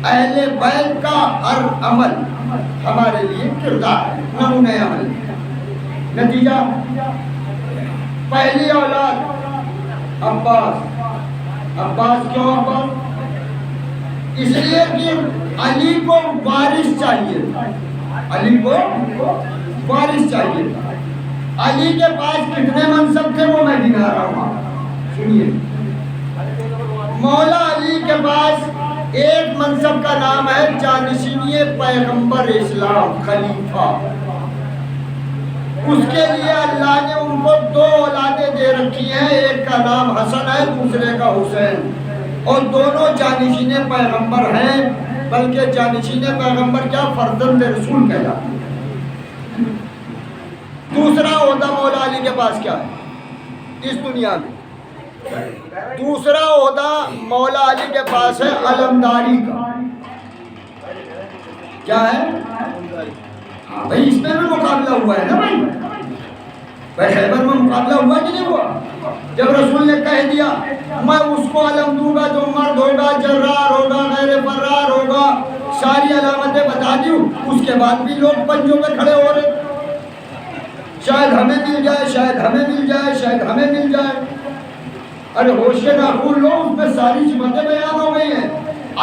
اہل بیت کا ہر عمل ہمارے لیے کردار ہے، نمونہ عمل۔ نتیجہ، پہلی اولاد عباس۔ عباس کیوں عباس؟ اس لیے کہ علی کو وارث چاہیے، علی کو وارث چاہیے تھا۔ علی کے پاس کتنے منصب تھے وہ میں گنا رہا ہوں، سنیے۔ مولا علی کے پاس ایک منصب کا نام ہے جانشینی پیغمبر اسلام، خلیفہ۔ اس کے لیے اللہ نے ان کو 2 اولادیں دے رکھی ہیں، ایک کا نام حسن ہے، دوسرے کا حسین، اور دونوں جانشین پیغمبر ہیں، بلکہ جانشین پیغمبر کیا، فرزند رسول کہلاتے ہیں۔ دوسرا عہدہ مولا علی کے پاس کیا ہے اس دنیا میں؟ دوسرا عہدہ مولا علی کے پاس ہے علمداری کا۔ کیا ہے؟ بھائی اس میں بھی مقابلہ ہوا ہے نا بھائی خیبر میں مقابلہ ہوا کہ نہیں ہوا؟ جب رسول نے کہہ دیا میں اس کو علم دوں گا جو مرد ہوگا، جرار ہوگا، غیر فرار ہوگا، ساری علامتیں بتا دوں، اس کے بعد بھی لوگ پنجوں پہ کھڑے ہو رہے، شاید ہمیں مل جائے، شاید ہمیں مل جائے، شاید ہمیں مل جائے۔ ارے ہوش کے ناخن لو، اس میں ساری صفتیں بیان ہو گئی ہیں۔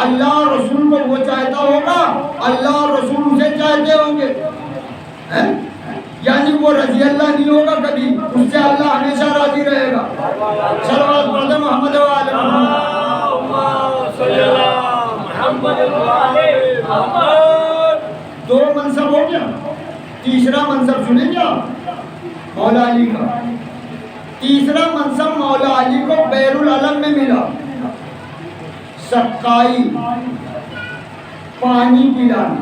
اللہ رسول کو وہ چاہتا ہوگا، اللہ رسول اسے چاہتے ہوں گے، یعنی وہ رضی اللہ نہیں ہوگا کبھی، اس سے اللہ ہمیشہ راضی رہے گا۔ صلوات پڑھتے محمد و آل محمد۔ 2 منصب ہو گیا، تیسرا منصب سنیں کیا مولا علی کا؟ تیسرا منصب مولا علی کو بیر العلم میں ملا، سقائی، پانی پلانا۔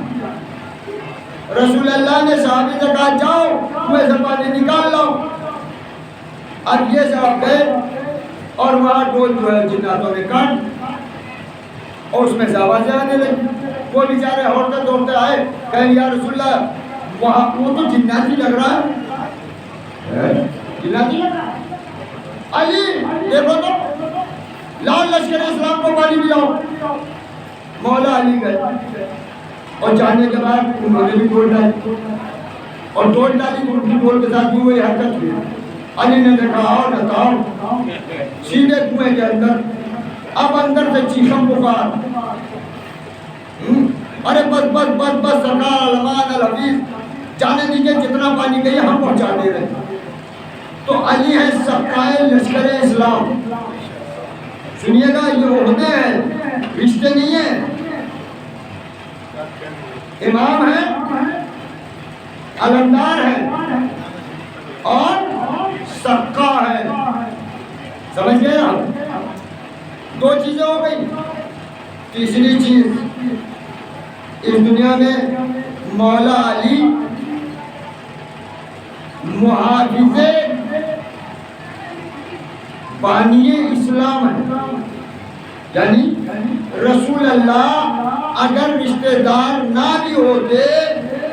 رسول اللہ نے صحابی سے کہا جاؤ کنویں سے پانی نکال لاؤ۔ اب یہ صاحب گئے اور وہاں ڈول جو ہے جناتوں نے کاٹ اور اس میں سے آوازیں آنے لگی۔ وہ بیچارے ہوڑتے دوڑتے آئے، کہیں یا رسول اللہ وہاں وہ تو جناتی لگ رہا ہے، جناتی لگ رہا ہے۔ علی دیکھو تو لاؤ لشکر اسلام کو پانی پلاؤ۔ مولا علی گئے اور جانے کے بعد انہوں نے بھی ڈول ڈالی اور ڈول ڈالی تو ان کی ڈول کے ساتھ بھی وہی حرکت ہوئی۔ علی نے دیکھا آؤ نتاؤ، سیدھے کنویں کے اندر، اب اندر سے چیخم پکار، ارے بس بس بس بس سرکار علمان الحفیظ جانے دیجئے، جتنا پانی گئی ہم پہنچا دے رہے۔ تو علی ہے سقائے لشکر اسلام۔ سنیے گا یہ عہدے ہیں، رشتے نہیں ہیں۔ امام ہے، علمدار ہے اور سقا ہے، سمجھ گئے آپ؟ 2 چیزیں ہو گئی۔ تیسری چیز اس دنیا میں مولا علی محافظ بانی اسلام ہے، یعنی رسول اللہ اگر رشتہ دار نہ بھی ہوتے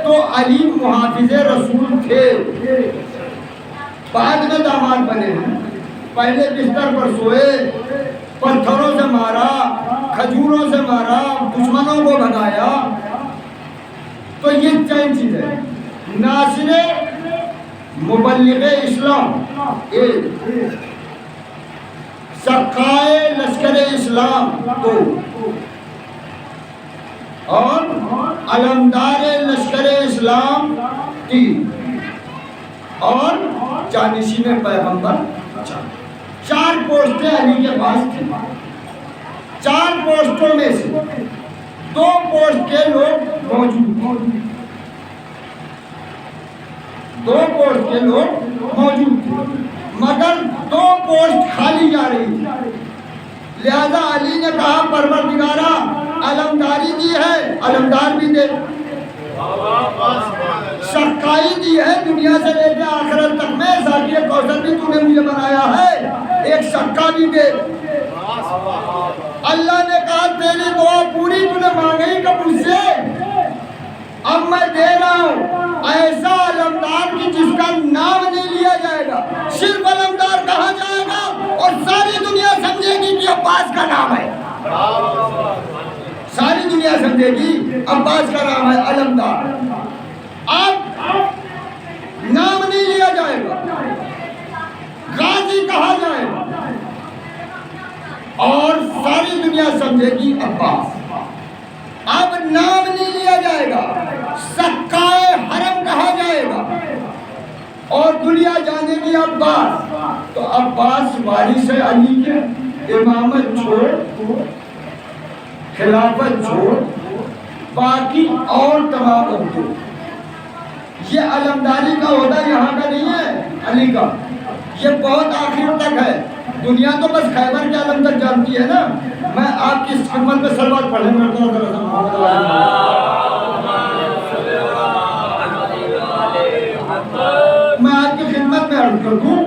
تو علی محافظ رسول تھے، بعد میں داماد بنے ہیں۔ پہلے بستر پر سوئے، پتھروں سے مارا، کھجوروں سے مارا، دشمنوں کو بھگایا۔ تو یہ 4 چیزیں، ناصر مبلغ اسلام، سقائے لشکر اسلام 2، اور علمدار لشکر اسلام 3، اور جانشین پیغمبر 4 پوسٹیں علی کے پاس تھیں۔ 4 پوسٹوں میں سے 2 پوسٹ کے لوگ موجود تھے، 2 پوسٹ کے لوگ موجود تھے، مگر 2 پوسٹ خالی جا رہی تھی۔ لہذا علی نے کہا پروردگارا علمداری دی ہے، علمدار بھی دے، سقائی دی ہے دنیا سے لے کے آخرت تک میں، ساقی کوثر بھی تو نے مجھے بنایا ہے، ایک سقا بھی دے۔ اللہ نے کہا تیری دعا پوری تو نے مانگی قبول سے، اب میں دے رہا ہوں ایسا علمدار کی جس کا نام نہیں لیا جائے گا، صرف علمدار کہا جائے گا اور ساری دنیا سمجھے گی کہ عباس کا نام ہے، ساری دنیا سمجھے گی عباس کا نام ہے علمدار۔ اب نام نہیں لیا جائے گا، غازی کہا جائے گا اور ساری دنیا سمجھے گی عباس۔ اب نام نہیں لیا جائے گا، سقائے اور دنیا جانے گی عباس، تو عباس وارث علی کے، امامت چھوڑ، خلافت چھوڑ، باقی اور تمام عہدے۔ یہ علمداری کا عہدہ یہاں کا نہیں ہے علی کا، یہ بہت آخر تک ہے۔ دنیا تو بس خیبر کے علم تک جانتی ہے نا۔ میں آپ کی خدمت میں سلوات پڑھنے میں آپ کی خدمت میں عرض کر دوں،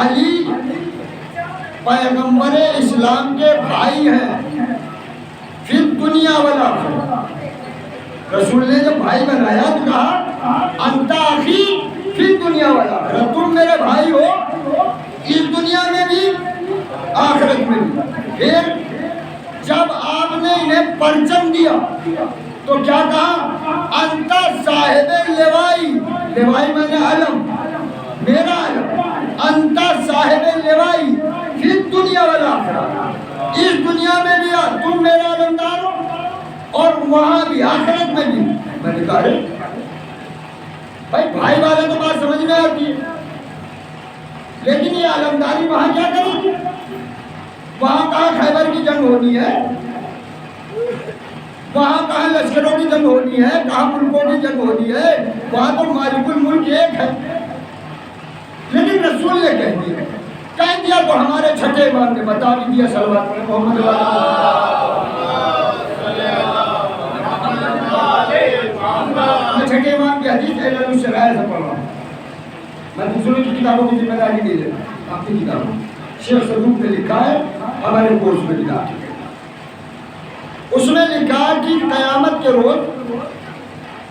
علی پیغمبر اسلام کے بھائی ہیں فی دنیا والآخرہ۔ رسول نے جب بھائی بنایا تو کہا انت اخی فی دنیا والآخرہ، تم میرے بھائی ہو اس دنیا میں بھی آخرت میں بھی۔ پھر جب آپ نے انہیں پرچم دیا تو کیا کہا انت صاحب لوائی، لوائی میں نے علم، میرا علم، انت صاحب لوائی فی دنیا والآخرہ، اس دنیا میں بھی تم میرا علمدار ہو اور وہاں بھی آخرت میں بھی۔ میں نے کہا بھائی بھائی والے تو بات سمجھ میں آتی ہے، لیکن یہ علمداری وہاں کیا کرے گی؟ وہاں کہاں خیبر کی جنگ ہونی ہے، وہاں کہاں لشکروں کی جنگ ہونی ہے، کہاں ملکوں کی جنگ ہونی ہے، وہاں تو مالک الملک ایک ہے۔ لیکن رسول نے کہہ دیا تو ہمارے چھٹے امام نے بتا بھی دیا، صلوات پڑھیں محمد میں چھٹے امام کی حدیث علل الشرائع سے پڑھ رہا ہوں، میں دوسروں کی کتابوں کی ذمہ داری نہیں لیتا، اپنی کتابوں شیخ صدوق نے لکھا ہے، ہمارے کورس میں لکھا ہے، اس میں لکھا کہ قیامت کے روز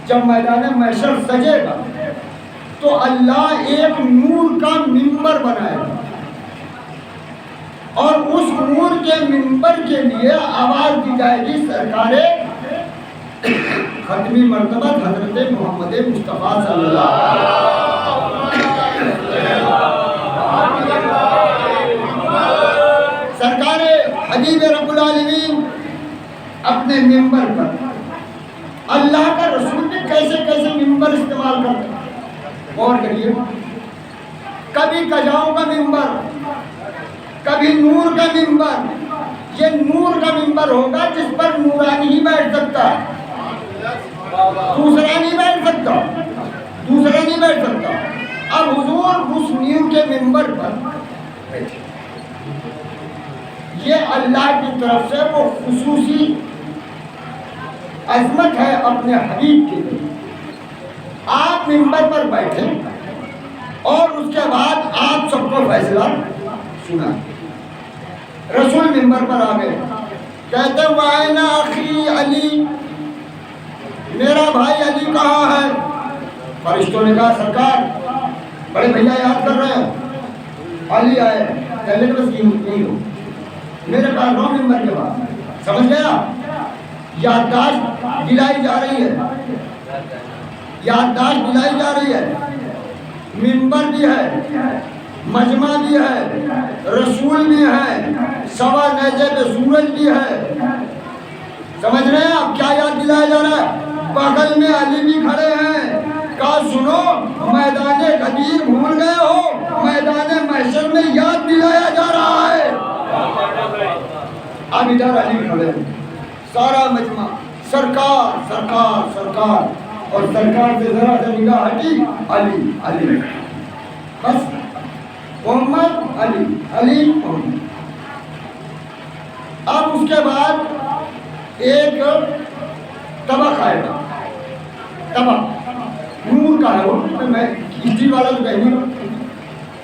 جب میدان محشر سجے گا تو اللہ ایک نور کا منبر بنائے گا، اور اس نور کے منبر کے لیے آواز دی جائے گی سرکار ختمی مرتبہ حضرت محمد مصطفیٰ صلی اللہ علیہ وسلم، سرکار حبیب رب العالمین اپنے منبر پر۔ اللہ کا رسول بھی کیسے کیسے منبر استعمال کرتا ہے، غور کریے، کبھی کجاؤں کا منبر، کبھی نور کا منبر۔ یہ نور کا منبر ہوگا جس پر نورانی ہی بیٹھ سکتا ہے، دوسرا نہیں بیٹھ سکتا، دوسرا نہیں بیٹھ سکتا۔ اب حضور اس نور کے منبر پر بیٹھے، یہ اللہ کی طرف سے وہ خصوصی عظمت ہے اپنے حبیب کے لیے۔ آپ منبر پر بیٹھے اور اس کے بعد آپ سب کو فیصلہ سنا۔ رسول منبر پر آ گئے، کہتے وَأَيْنَ أَخِي علی، میرا بھائی علی کہاں ہے؟ فرشتوں نے کہا سرکار بڑے بھیا یاد کر رہے ہیں، علی آئے، پہلے تو بس یہی ہو میرے پاس نو منبر کے بعد، سمجھ گیا؟ یادداشت دلائی جا رہی ہے، یادداشت دلائی جا رہی ہے، منبر بھی ہے، مجمع بھی ہے، رسول بھی ہے، سوا نیزے پہ سورج بھی ہے۔ سمجھ رہے ہیں آپ کیا یاد دلایا جا رہا ہے؟ بغل میں علی بھی کھڑے ہیں، کہا سنو میدان غدیر بھول گئے ہو، میدان محشر میں یاد دلایا جا رہا ہے۔ اب ادھر علی کھڑے ہیں، سارا مجمع سرکار سرکار سرکار، اور سرکار سے ذرا سے نگاہ ہٹی، علی علی، بس محمد علی علی محمد۔ اب اس کے بعد ایک طبق آئے گا، طبق نور کا ہے، وہ میں ہسٹری والا تو کہیں نہیں،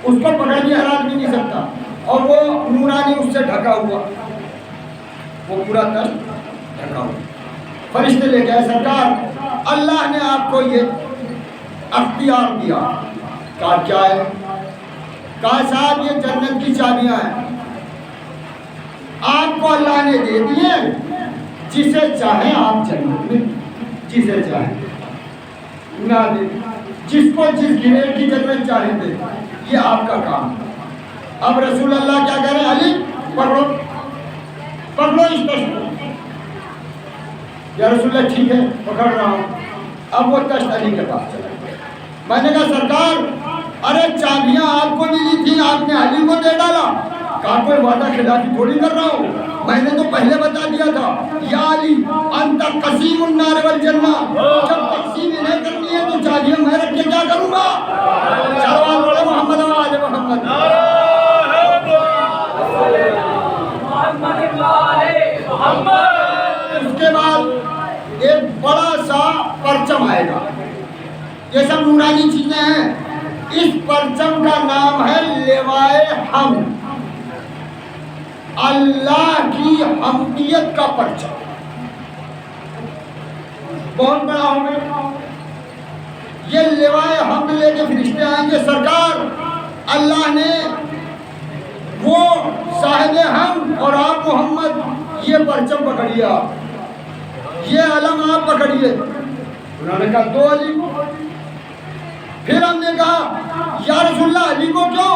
اس کو پکڑ کے ہرا بھی نہیں سکتا، اور وہ نورانی اس سے ڈھکا ہوا، وہ پورا تشت ڈھکا ہوا۔ فرشتے لے گئے، سرکار اللہ نے آپ کو یہ اختیار دیا۔ کہا کیا ہے؟ کہا صاحب یہ جنت کی چابیاں ہیں، آپ کو اللہ نے دے دیے، جسے چاہیں آپ جنت میں، جسے چاہیں نہ دے، جس کو جس گریڈ کی جنت چاہیں دے، یہ آپ کا کام۔ اب رسول اللہ کیا کہہ رہے ہیں؟ علی پکڑو پکڑو اس تشت کو۔ یا رسول اللہ ٹھیک ہے پکڑ رہا ہوں۔ اب وہ تشت علی کے پاس چلا، میں نے کہا سرکار ارے چابیاں آپ کو ملی تھی، آپ نے علی کو دے ڈالا. کہا کوئی وعدہ خلافی تھوڑی کر رہا ہوں، میں نے تو پہلے بتا دیا تھا یا علی انت قسیم النار والجنہ، جب تقسیم انہیں کرنی ہے تو چابیاں میں رکھ کے کیا کروں گا. صلوات پڑھے محمد و آل محمد. اس کے بعد ایک بڑا سا پرچم آئے گا، یہ سب نورانی چیزیں ہیں. اس پرچم کا نام ہے لوائے حمد، اللہ کی حمدیت کا پرچم. بہت بڑا ہوگا. یہ لوائے حمد لے کے فرشتے آئیں گے. سرکار اللہ نے وہ صاحب حمد اور آپ محمد یہ پرچم پکڑیا، یہ علم آپ پکڑیے. انہوں نے کہا دو علی کو. پھر ہم نے کہا یا رسول اللہ علی کو کیوں؟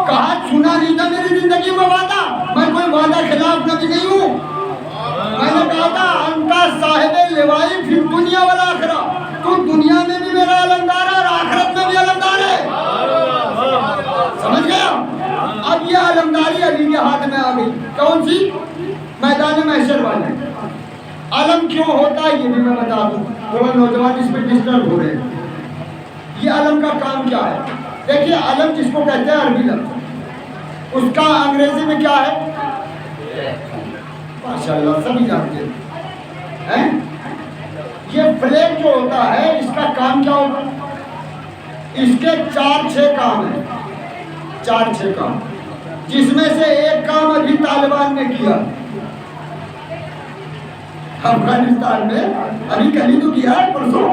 کہا سنا نہیں تھا میری زندگی میں وعدہ، میں کوئی وعدہ خلاف نبی نہیں ہوں. میں نے کہا تھا انتا صاحب لوائی فی دنیا والآخرہ، تو دنیا میں بھی میرا علمدار ہے اور آخرت میں بھی علمدار ہے. سمجھ گیا؟ اب یہ علمداری علی کے ہاتھ میں آ گئی. کون سی؟ میدان محشر والے. علم کیوں ہوتا ہے یہ بھی میں بتا دوں، تھوڑا نوجوان اس میں ڈسٹرب ہو رہے ہیں. یہ علم کا کام کیا ہے؟ دیکھیے علم جس کو کہتے ہیں عربی لفظ، اس کا انگریزی میں کیا ہے؟ ماشاءاللہ سبھی جانتے ہیں. یہ فلیگ جو ہوتا ہے اس کا کام کیا ہوتا ہے؟ اس کے 4-6 کام ہیں، 4-6 کام، جس میں سے ایک کام ابھی طالبان نے کیا افغانستان میں. ابھی کل ہی تو کیا ہے، پرسوں.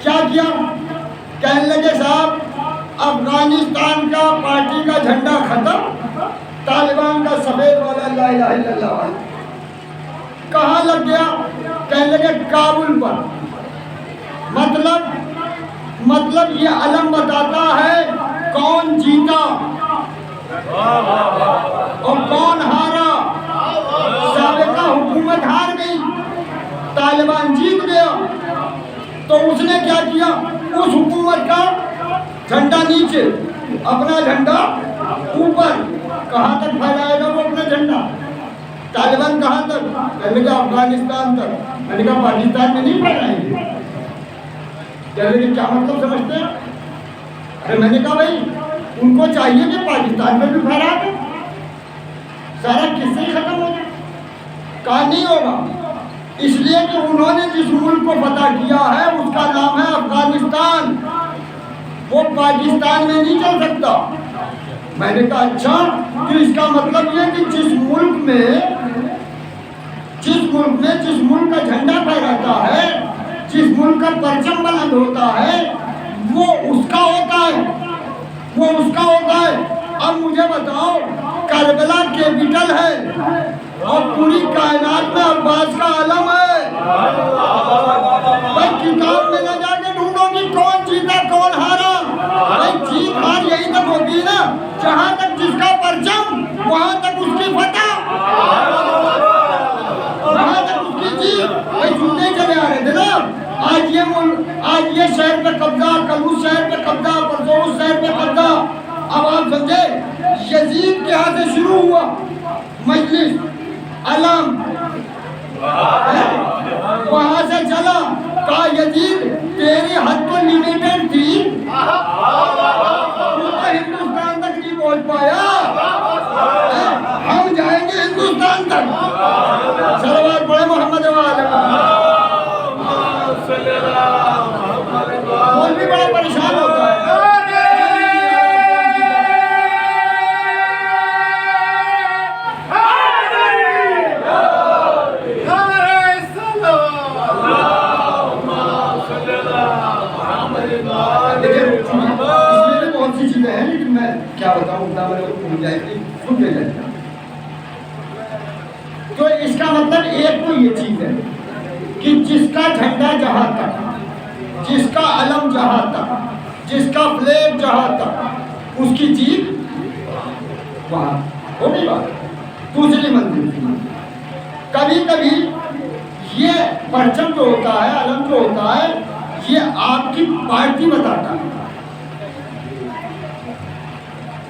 کیا کیا؟ کہنے لگے صاحب افغانستان کا پارٹی کا جھنڈا ختم، طالبان کا سفید والا لا الہ الا اللہ والا. کہاں لگ گیا؟ کہنے لگے کابل پر. مطلب یہ علم بتاتا ہے کون جیتا اور کون ہارا. سابقہ حکومت ہار گئی، طالبان جیت گیا. تو اس نے کیا کیا؟ اس حکومت کا جھنڈا نیچے، اپنا جھنڈا اوپر. کہاں تک پھیلائے گا وہ اپنا جھنڈا؟ طالبان کہاں تک؟ کہنے لگا افغانستان تک. میں نے کہا پاکستان میں نہیں پھیلائیں گے. کہنے لگے کیا مطلب سمجھتے ہیں؟ ارے میں نے کہا بھائی ان کو چاہیے کہ پاکستان میں بھی پھیلا دیں، سارا کس سے ختم ہو جائے. کہا نہیں ہوگا، اس لیے کہ انہوں نے جس ملک کو فتح کیا ہے اس کا نام ہے افغانستان، وہ پاکستان میں نہیں چل سکتا. میں نے کہا اچھا، تو اس کا مطلب یہ کہ جس ملک میں جس ملک کا جھنڈا پھہراتا ہے، جس ملک کا پرچم بلند ہوتا ہے، وہ اس کا ہوتا ہے. اب مجھے بتاؤ، کربلا کیپٹل ہے اور پوری کائنات میں عباس کا علم ہے. بھائی کتاب میں نہ جا کے ڈھونڈو کہ کون جیتا کون ہارا. بھائی جیت ہار یہی تک ہوتی ہے نا، جہاں تک جس کا پرچم وہاں تک اس کی فتح، وہاں تک اس کی جیت. بھائی سنتے چلے آ رہے تھے نا، آج یہ شہر پہ قبضہ، کل اس شہر پہ قبضہ، پرسوں اس شہر پہ قبضہ. اب آپ سمجھے یزید کے ہاتھ سے شروع ہوا مجلس علم، وہاں سے چلا. کہا یزید تیری حد تو لمیٹڈ تھی، تو ہندوستان تک نہیں پہنچ پایا، ہم جائیں گے ہندوستان تک. صلوات پڑھے محمد و آل محمد. مولوی بڑا پریشان ہوتا ہے. لیکن میں کیا بتاؤں، سن کے جائے. تو اس کا مطلب ایک تو یہ چیز ہے کہ جس کا جھنڈا جہاں تک، جس کا علم جہاں تک، جس کا فلیگ جہاں تک، اس کی جیت وہاں ہوگی. بات دوسری منزل. کبھی کبھی یہ پرچم جو ہوتا ہے، علم جو ہوتا ہے، یہ آپ کی پارٹی بتاتا ہے.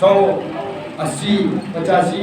100, 80, 85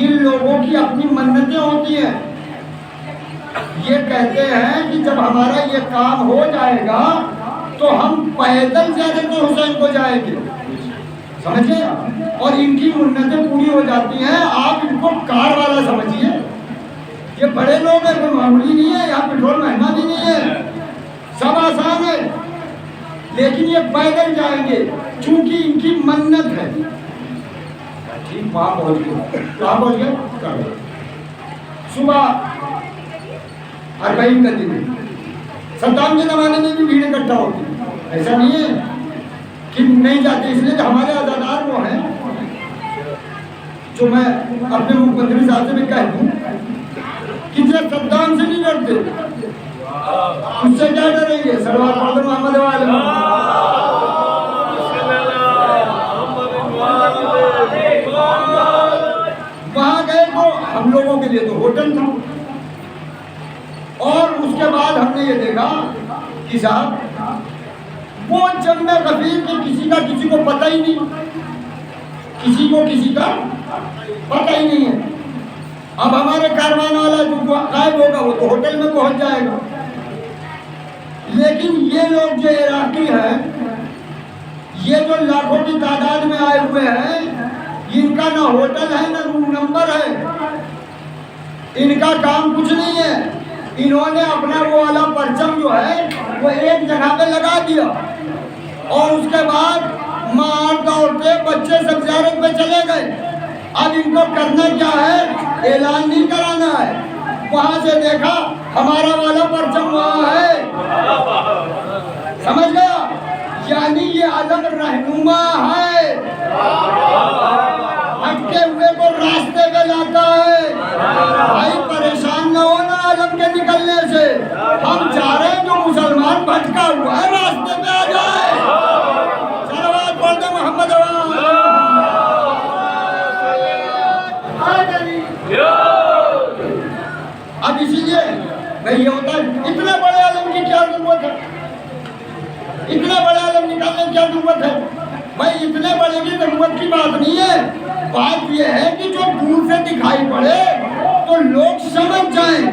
جن لوگوں کی اپنی منتیں ہوتی ہیں، یہ کہتے ہیں کہ جب ہمارا یہ کام ہو جائے گا تو ہم پیدل زیارت حسین کو جائیں گے، سمجھے؟ اور ان کی منتیں پوری ہو جاتی ہیں، آپ ان کو کار والا سمجھیے، یہ بڑے لوگ ہیں، کوئی معمولی نہیں ہے، یہاں پٹرول مہنگا بھی نہیں ہے، سب آسان ہے، لیکن یہ پیدل جائیں گے چونکہ ان کی منت ہے۔ ٹھیک، وہاں پہنچ گئے، کہاں پہنچ گئے؟ صبح 40 کا دن ہے، صدام کے زمانے میں بھی بھیڑ اکٹھا ہوتی، ایسا نہیں ہے کہ نہیں جاتے، اس لیے کہ ہمارے عزادار وہ ہیں جو میں اپنے مکھ منتری صاحب سے بھی کہہ دوں کہ جب صدام سے نہیں ڈرتے اس سے کیا ڈریں گے؟ سلوات پڑھ دو محمد والے۔ وہاں گئے تو ہم لوگوں کے لیے تو ہوٹل تھا، اور اس کے بعد ہم نے یہ دیکھا کہ صاحب وہ جنگ غفیر کہ کسی کا کسی کو پتہ ہی نہیں، کسی کو کسی کا پتہ ہی نہیں ہے۔ اب ہمارے کاروان والا جو غائب ہوگا وہ تو ہوٹل میں پہنچ جائے گا، لیکن یہ لوگ جو عراقی ہیں، یہ جو لاکھوں کی تعداد میں آئے ہوئے ہیں، ان کا نہ ہوٹل ہے نہ روم نمبر ہے، ان کا کام کچھ نہیں ہے۔ انہوں نے اپنا وہ والا پرچم جو ہے وہ ایک جگہ پہ لگا دیا، اور اس کے بعد مرد عورتیں بچے سب زیارت پہ چلے گئے۔ اب ان کو کرنا کیا ہے؟ اعلان نہیں کرانا ہے، وہاں سے دیکھا ہمارا والا پرچم وہاں ہے، سمجھ گیا؟ یعنی یہ علم رہنما ہے، ہٹکے ہوئے کو راستے پہ لاتا ہے۔ بھائی پریشان نہ ہونا علم کے نکلنے سے، ہم چاہ رہے ہیں جو مسلمان بھٹکا ہوا ہے راستے پہ آ جائے۔ صلوات پڑھ دے محمد اب اسی لیے نہیں ہوتا ہے، اتنے بڑے عالم کی کیا ضرورت ہے؟ اتنے بڑے عالم نکالنے کی کیا ضرورت ہے؟ بھائی اتنے بڑے کی ضرورت کی بات نہیں ہے، بات یہ ہے کہ جو دور سے دکھائی پڑے تو لوگ سمجھ جائیں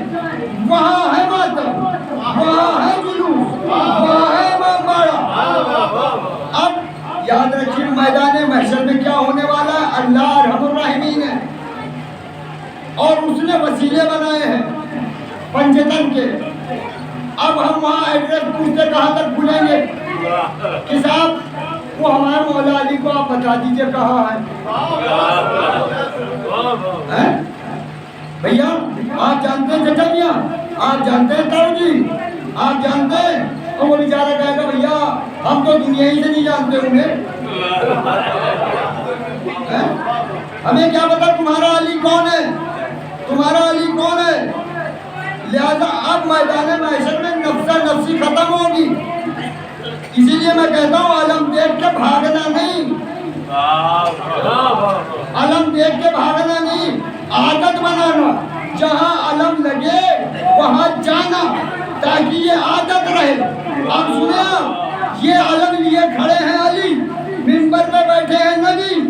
وہاں ہے ماتم، وہاں ہے جلوس، وہاں ہے بمبارا۔ اب یاد رکھیے میدان محشر میں کیا ہونے والا ہے؟ اللہ ارحم الراحمین ہے، اور اس نے وسیلے بنائے ہیں پنجتن کے۔ اب ہم وہاں ایڈریس پوچھتے کہاں تک بھولیں گے کہ صاحب وہ ہمارے مولا علی کو آپ بتا دیجئے کہاں ہے۔ بھیا آپ جانتے ہیں چچا میاں، آپ جانتے ہیں تاؤ جی، آپ جانتے ہیں؟ اور وہ بیچارہ کہے گا بھیا ہم تو دنیا ہی سے نہیں جانتے ہوں گے، ہمیں کیا پتا تمہارا علی کون ہے، تمہارا علی کون ہے؟ لہذا اب میدان محشر میں نفسہ نفسی ختم ہوگی، اسی لیے میں کہتا ہوں علم دیکھ کے بھاگنا نہیں، علم دیکھ کے بھاگنا نہیں، عادت بنانا، جہاں علم لگے وہاں جانا تاکہ یہ عادت رہے۔ اب سنیں، یہ علم لیے کھڑے ہیں علی، منبر پہ بیٹھے ہیں نبی،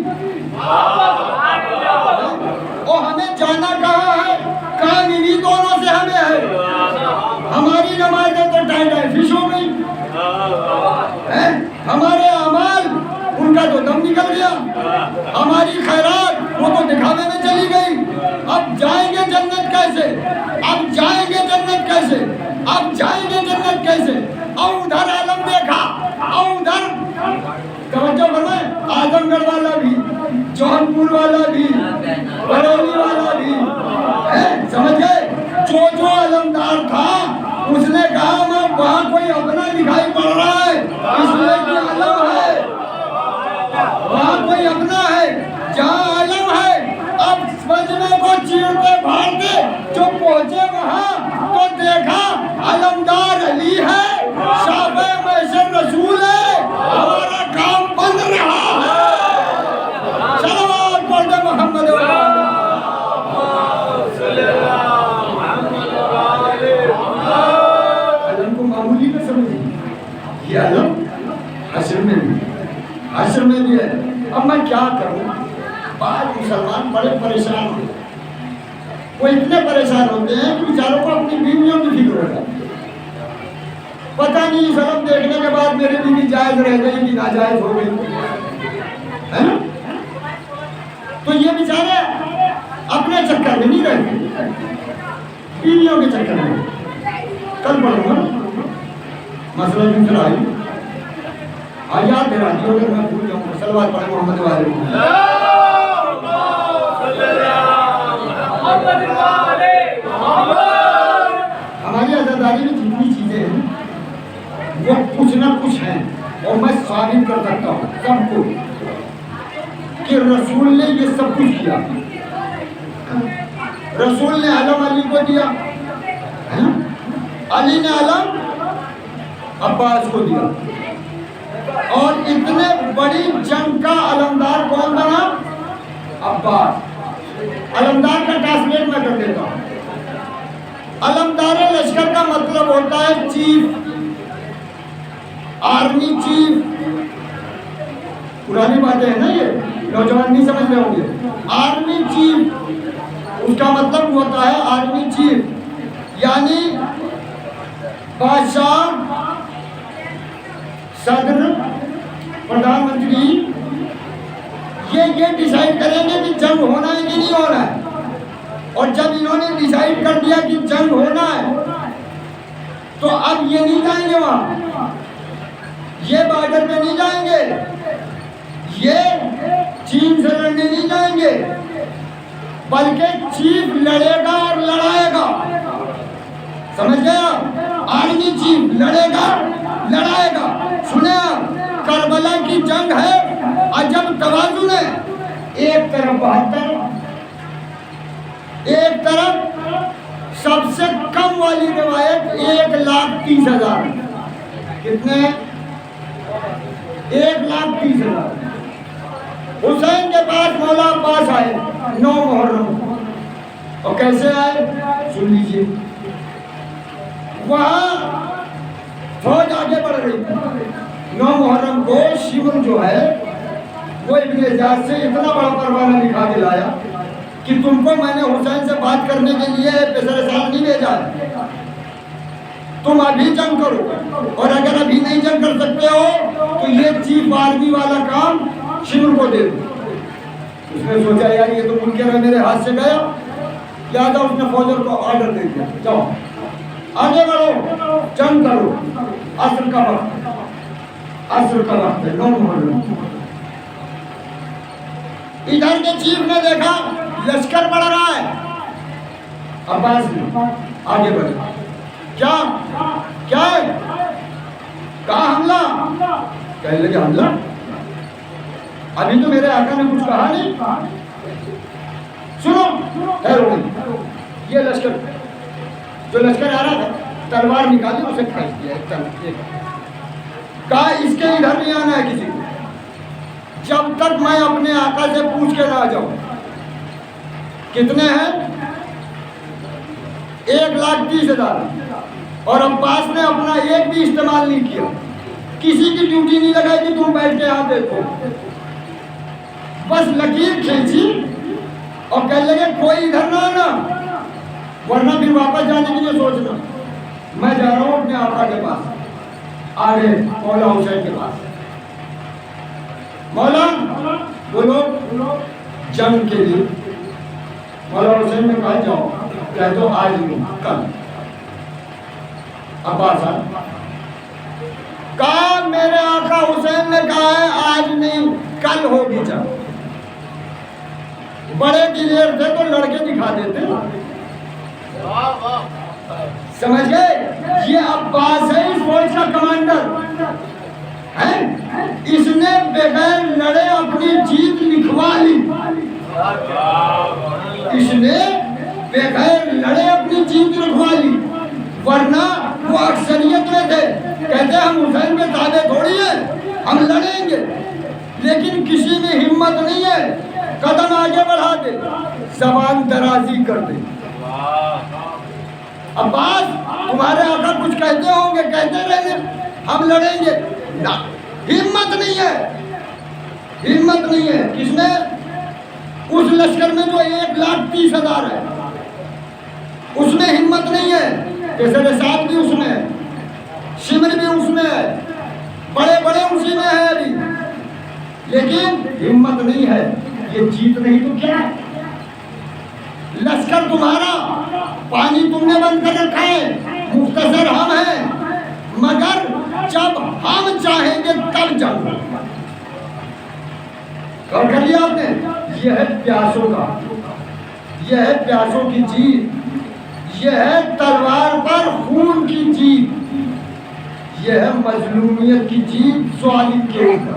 اور ہمیں جانا کہاں ہے؟ کان انہی دونوں سے ہمیں ہے۔ ہماری نمازیں تو ڈائی فش ہو گئی، ہمارے اعمال ان کا تو دم نکل گیا، ہماری خیرات وہ تو دکھاوے میں چلی گئی۔ اب جائیں گے جنت کیسے؟ اب جائیں گے جنت کیسے؟ اب جائیں گے جنت کیسے؟ اور ادھر علم دیکھا، اور ادھر توجہ فرمائیں، اعظم گڑھ والا بھی، جون پور والا بھی، بریلی والا بھی، سمجھ گئے؟ جو جو علمدار تھا اس نے کہا میں وہاں کوئی اپنا دکھائی پڑ رہا ہے اس لیے کہ علم ہے، وہاں کوئی اپنا ہے، جہاں علم ہے۔ اب سمجھنے کو چیرتے بھارتے جو پہنچے وہاں تو دیکھا علمدار علی ہے، شافع محشر رسول ہے، ہمارا کام بن رہا ہے۔ صلوات پڑھ دے محمد علم کو معمولی نہ سمجھیں، یہ علم حشر میں بھی، حشر میں بھی ہے۔ اب میں کیا کروں؟ بعض مسلمان بڑے پریشان ہوئے، وہ اتنے پریشان ہوتے ہیں کہ بیچاروں کو اپنی بیویوں کی فکر ہو جاتی ہے. پتہ نہیں فلم دیکھنے کے بعد میری بیوی جائز رہ گئی کہ ناجائز ہو گئی ہے نا. تو یہ بیچارے اپنے چکر میں نہیں رہتے، بیویوں کے چکر میں. کل پڑھوں گا مسئلہ دوسرا آیات دراجی اگر میں بھول جاؤں گا. صلوات پڑھیں محمد والے. ہماری عزاداری میں جتنی چیزیں ہیں وہ کچھ نہ کچھ ہیں، اور میں ثابت کر سکتا ہوں سب کو کہ رسول نے یہ سب کچھ کیا. رسول نے علم علی کو دیا، علی نے علم عباس کو دیا، اور اتنے بڑی جنگ کا علمدار کون بنا؟ عباس. علمدار کا ٹرانسلیٹ میں کر دیتا ہوں. علمدار لشکر کا مطلب ہوتا ہے چیف، آرمی چیف. پرانی باتیں ہیں نا، یہ نوجوان نہیں سمجھ رہے ہوں گے. آرمی چیف اس کا مطلب ہوتا ہے آرمی چیف، یعنی بادشاہ، صدر، پردھان منتری یہ ڈیسائیڈ کریں گے کہ جنگ ہونا ہے کہ نہیں ہونا ہے. اور جب انہوں نے ڈیسائیڈ کر دیا کہ جنگ ہونا ہے تو اب یہ نہیں جائیں گے وہاں، یہ بارڈر پہ نہیں جائیں گے، یہ چین سے لڑنے نہیں جائیں گے، بلکہ چیف لڑے گا اور لڑائے گا. سمجھ گیا؟ آرمی چیف لڑے گا، لڑائے گا. سنیں، کربلا کی جنگ ہے، عجب توازن ہے. ایک طرف 72، ایک طرف سب سے کم والی روایت 1,30,000. کتنے؟ 1,30,000. حسین کے پاس مولا عباس آئے 9 محرم. اور کیسے آئے سن لیجیے. وہاں فوج آگے بڑھ رہی تھی. 9 محرم کو شیون جو ہے وہ ابن اعجاز سے اتنا بڑا پروانہ لکھا کے لایا کہ تم کو میں نے حسین سے بات کرنے کے لیے پیسر سال نہیں بھیجا ہے، تم ابھی جنگ کرو، اور اگر ابھی نہیں جنگ کر سکتے ہو تو یہ چیف آرمی والا کام شیون کو دے دو. اس نے سوچا یار یہ تو منکر میرے ہاتھ سے گیا، لہٰذا اس نے فوجر کو آرڈر دے دیا جاؤ آگے بڑھو، جنگ کرو. عصر کا وقت، عصر کا وقت ہے 9 محرم. ادھر کے چیف نے دیکھا لشکر بڑھ رہا ہے، عباس نے آگے بڑھے. کیا کیا ہے؟ کہا حملہ. کہنے لگے حملہ؟ ابھی تو میرے آقا نے کچھ کہا نہیں. سنو ٹھہرو، یہ لشکر جو لشکر آ رہا تھا تلوار نکالی اسے کھینچ دیا. کہا اس کے ادھر نہیں آنا ہے کسی کو جب تک میں اپنے آقا سے پوچھ کے نہ جاؤں. کتنے ہیں؟ 1,30,000. اور عباس نے اپنا ایک بھی استعمال نہیں کیا، کسی کی ڈیوٹی نہیں لگائی کہ تم بیٹھ کے یہاں دیکھو. بس لکیر کھینچی اور کہنے لگے کوئی ادھر نہ آنا، ورنہ پھر واپس جانے کے لیے سوچنا. میں جا رہا ہوں اپنے آقا کے پاس، آگے مولا حسین کے پاس. مولا وہ لوگ جنگ کے لیے. مولا حسین نے کہا جاؤ، کہہ دو آج نہیں کل. عباس کہا میرے آقا حسین نے کہا ہے آج نہیں کل ہوگی جنگ. بڑے دلیر تھے تو لڑکے دکھا دیتے. سمجھ گئے؟ یہ عباس ہے اس فوج کا کمانڈر ہے. اس نے بغیر لڑے اپنی جیت لکھوا لی. اس نے بغیر لڑے اپنی جیت لکھوا لی، ورنہ وہ اکثریت میں تھے. کہتے ہم حسین میں تابع تھوڑی ہیں، ہم لڑیں گے. لیکن کسی میں ہمت نہیں ہے، قدم آگے بڑھا دے، زبان درازی کر دے. عباس تمہارے آقا کچھ کہتے ہوں گے، کہتے رہنے، ہم لڑیں گے. نہ، ہمت نہیں ہے، ہمت نہیں ہے. کس میں؟ اس لشکر میں جو 1,30,000 ہے. پیسر ساتھ بھی اس میں ہے، شمر بھی اس میں ہے، بڑے بڑے اسی میں ہے ابھی، لیکن ہمت نہیں ہے، یہ جیت نہیں تو کیا ہے؟ لشکر تمہارا، پانی تم نے بند کر رکھا ہے، مختصر ہم ہیں، مگر جب ہم چاہیں گے تب جنگ ہوگا۔ غور کر لیا آپ نے؟ یہ ہے پیاسوں کا، یہ ہے پیاسوں کی جیت، یہ ہے تلوار پر خون کی جیت، یہ ہے مظلومیت کی جیت ظالم کے اوپر۔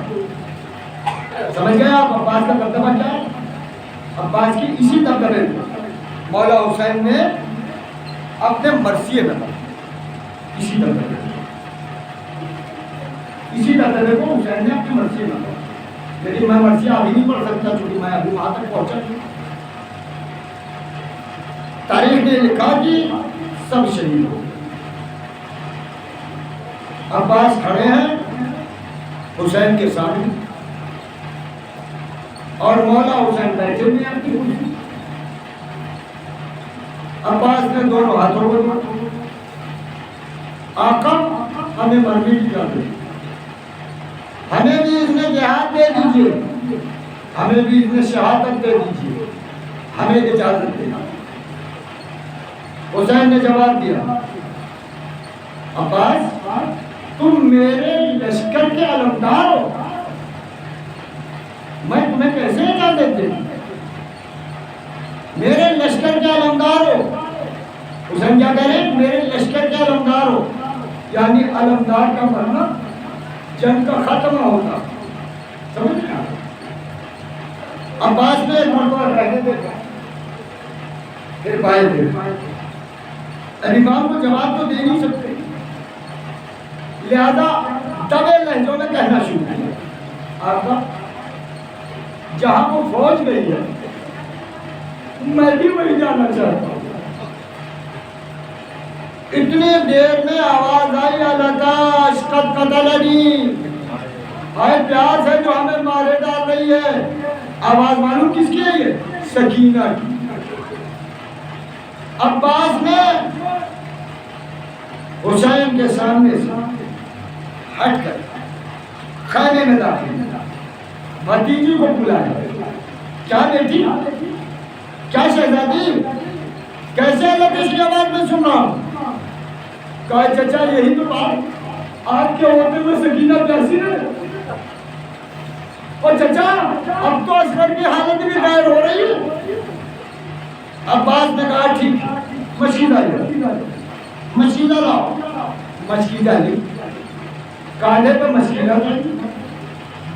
سمجھ گئے آپ عباس کا دبدبہ کیا ہے؟ عباس کی اسی دبدبے مولا حسین نے اپنے مرثیے میں اسی دبدبے کو حسین نے اپنے مرثیے میں، لیکن میں مرثیہ ابھی نہیں پڑھ سکتا چونکہ میں ابھی وہاں تک پہنچا نہیں۔ تاریخ نے لکھا کہ سب شہید ہو، عباس کھڑے ہیں حسین کے سامنے اور مولا حسین بیٹھے ہوئے ہیں اپنی کرسی۔ عباس نے دونوں ہاتھوں کو آقا ہمیں مرنے کی اجازت دے، ہمیں بھی اس نے جہاد دے دیجیے، ہمیں بھی اس نے شہادت دے دیجیے، ہمیں اجازت دے۔ حسین نے جواب دیا، عباس تم میرے لشکر کے علمدار ہو، میں تمہیں کیسے اجازت دے؟ میرے لشکر کے علمدار ہو۔ حسین کیا کہہ رہے ہیں؟ میرے لشکر کے علمدار ہو، یعنی علمدار کا مطلب جنگ کا ختم ہوتا، سمجھ گئے؟ عباس نے ایک مرتبہ رہنے دے پھر بائیں دے، امام کو جواب تو دے نہیں سکتے، لہذا دبے لہجوں میں کہنا شروع کیا، آقا جہاں وہ فوج گئی ہے میں بھی وہی جانا چاہتا ہوں۔ اتنی دیر میں آواز آئی، الکاش قد قتلنی، ہائے پیاس ہے جو ہمیں مارے ڈال رہی ہے۔ آواز معلوم کس کی ہے؟ یہ سکینہ کی۔ عباس نے حسین کے سامنے سے ہٹ کر خیمے میں داخل، بھتیجی کو بلایا، کیا بیٹی، کیا شہزادی، کیسے اللہ کی اس کی آواز میں سن رہا ہوں؟ کہا چچا یہی تو بات، آپ کے ہوتے ہوئے سکینہ پیاسی ہے، اور چچا اب تو عسکر کی حالت بھی غیر ہو رہی ہے۔ عباس نے کہا ٹھیک، مشکیزہ لاؤ، مشکیزہ لاؤ، مشکیزہ لی، کاندھے پہ مشکیزہ لی،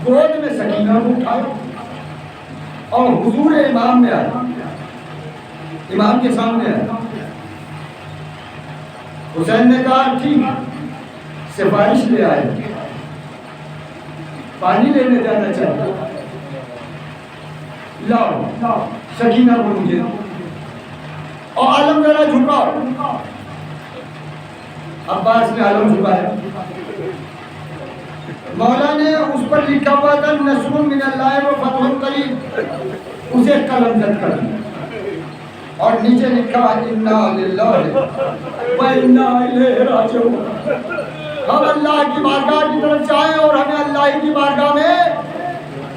گود میں سکینہ کو اٹھایا اور حضور امام میں آیا، امام کے سامنے آیا۔ حسین نے کہا ٹھیک، سفارش لے آئے، پانی لینے جانا چاہتا، لاؤ سکینہ کو مجھے، اور عالم ذرا جھکاؤ۔ عباس نے عالم جھکایا، مولا نے اس پر لکھا ہوا تھا نصر من اللہ و فتح قریب، اسے قلم زد کر دیا اور نیچے لکھا انا للہ و انا الیہ راجعون، ہم اللہ کی بارگاہ کی طرف جائیں اور ہمیں اللہ کی بارگاہ میں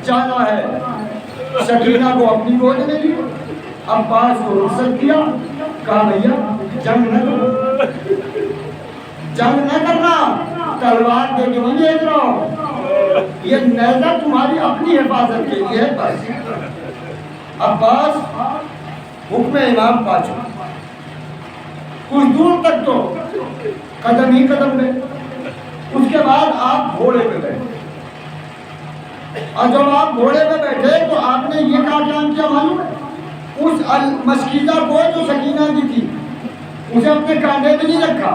جانا ہے۔ سکینہ کو اپنی گود میں لی، عباس کو رخصت کیا، کہا بھیا جنگ نہ کرو، جنگ نہ کرنا، تلوار دے کے نہیں بھیج رہا ہوں، یہ نیزہ تمہاری اپنی حفاظت کے لیے ہے بس۔ عباس حکم امام پا چکا، کچھ دور تک تو قدم ہی قدم میں، اس کے بعد آپ گھوڑے پہ بیٹھے، اور جب آپ گھوڑے پہ بیٹھے تو آپ نے یہ کہا کیا معلوم ہے؟ اس مشکیزہ کو جو سکینہ کی تھی اسے اپنے کاندھے پہ نہیں رکھا،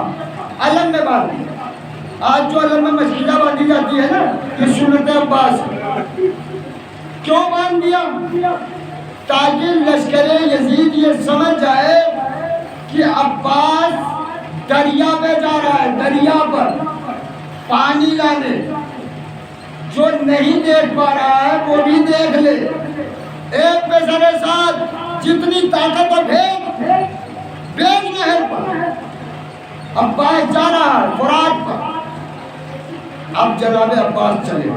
علم میں باندھ دیا۔ آج جو علم میں مشکیزہ باندھی جاتی ہے نا، یہ سنت عباس ہے۔ کیوں باندھ دیا؟ تاکہ لشکر یزید یہ سمجھ جائے کہ عباس دریا پہ جا رہا ہے، دریا پر پانی لانے، جو نہیں دیکھ پا رہا ہے وہ بھی دیکھ لے، ایک پیسرے ساتھ جتنی طاقت ہو بھیج نہر پر، عباس جا رہا ہے فرات پر. اب جناب عباس چلے.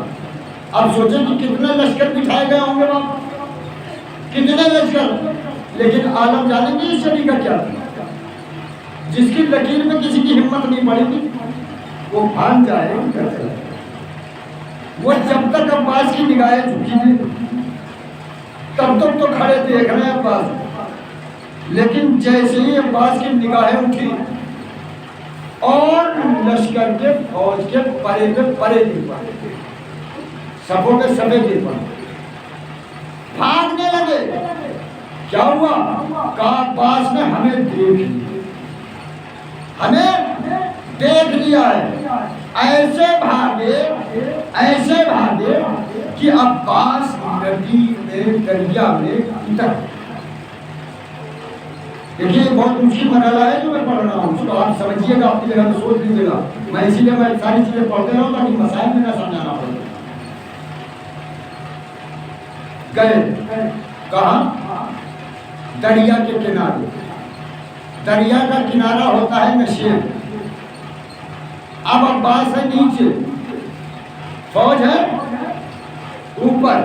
اب سوچیں کہ کتنے لشکر بٹھائے گئے ہوں گے وہاں, کتنے لشکر. لیکن عالم جانیں گے اس شری کا کیا تھا. جس کی لکیر میں کسی کی ہمت نہیں پڑے گی وہ بھان جائے. وہ جب تک عباس کی نگاہیں جھکی تھی تب تک تو کھڑے دیکھ رہے ہیں عباس, لیکن جیسے ہی عباس کی نگاہیں اٹھی اور لشکر کے فوج کے پرے پہ پرے گر پڑے, سبوں کے سبے گر پڑے, بھاگنے لگے. کیا ہوا؟ کہا عباس نے ہمیں دیکھ لیا ہے. ایسے بھاگے کہ عباس ندی میں دریا میں اتر. دیکھیے بہت اونچی مرحلہ ہے جو میں پڑھ رہا ہوں, اس کو آپ سمجھیے گا, اپنی جگہ سوچ لیجیے گا. میں اسی لیے میں ساری چیزیں پڑھتے رہا ہوں تاکہ مسائل میں نہ سمجھانا پڑے. گئے کہاں؟ دریا کے کنارے. دریا کا کنارہ ہوتا ہے نشیب. اب عباس ہے نیچے, فوج ہے اوپر.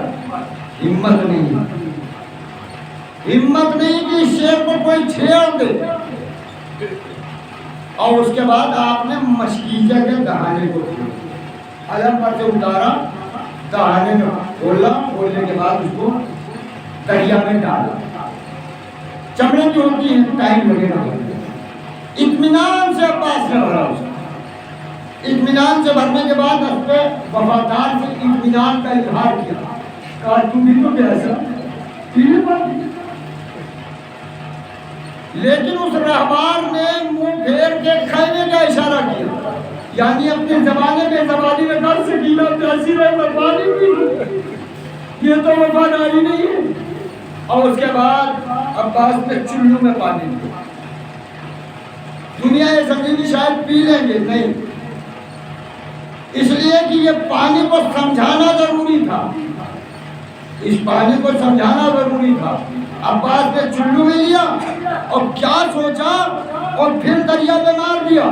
ہمت نہیں کہ شیر کو کوئی چھیڑ دے. اور اس کے بعد آپ نے مشکیزہ کے دہانے کو علم پر سے اتارا, دہانے میں کھولا, کھولنے کے بعد اس کو دریا میں ڈالا. چمڑے کی ہوتی ہے, ٹائم لگے گا. اطمینان سے عباس نے بھرا اس کو. اطمینان سے بھرنے کے بعد اس پہ وفادار سے اطمینان کا اظہار کیا. کہا تم بھی تو کیسا پیلے پر. لیکن اس رہبار نے منہ پھیر کے کھانے کا اشارہ کیا, یعنی اپنے زمانے میں زبانی میں کر سکیلا پیاسی رہے میں پانی پی, یہ تو وفاداری نہیں ہے. اور اس کے بعد عباس نے چلو میں پانی پیا. دنیا یہ سمجھی کہ شاید پی لیں گے, نہیں, اس لیے کہ یہ پانی کو سمجھانا ضروری تھا. اس پانی کو سمجھانا ضروری تھا. عباس نے چلو میں لیا اور کیا سوچا, اور پھر دریا میں مار دیا.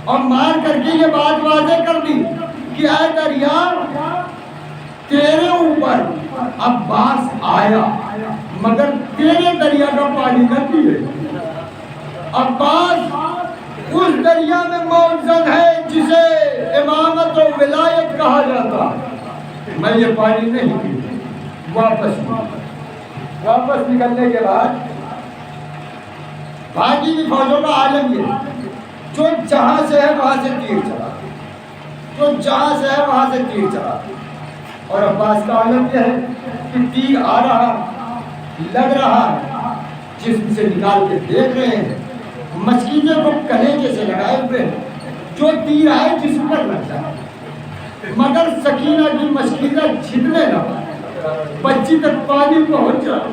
اور مار کر کے یہ بات واضح کر دی کہ اے دریا, تیرے اوپر عباس آیا مگر تیرے دریا کا پانی نہ پیے. عباس اس دریا میں موجود ہے جسے امامت و ولایت کہا جاتا. میں یہ پانی نہیں پی. واپس نکلنے کے بعد باقی بھی فوجوں کا عالم یہ, جو جہاں سے ہے وہاں سے تیر چلا, اور عباس کا عالم یہ ہے کہ تیر آ رہا, لگ رہا ہے, جسم سے نکال کے دیکھ رہے ہیں, مشکیزے کو کلیجے سے لگائے ہوئے, جو تیر آئے جسم پر لگ جائے. مگر سکینہ کی مشکیزہ چھپنے لگا, بچی تک پانی پہنچ جائے.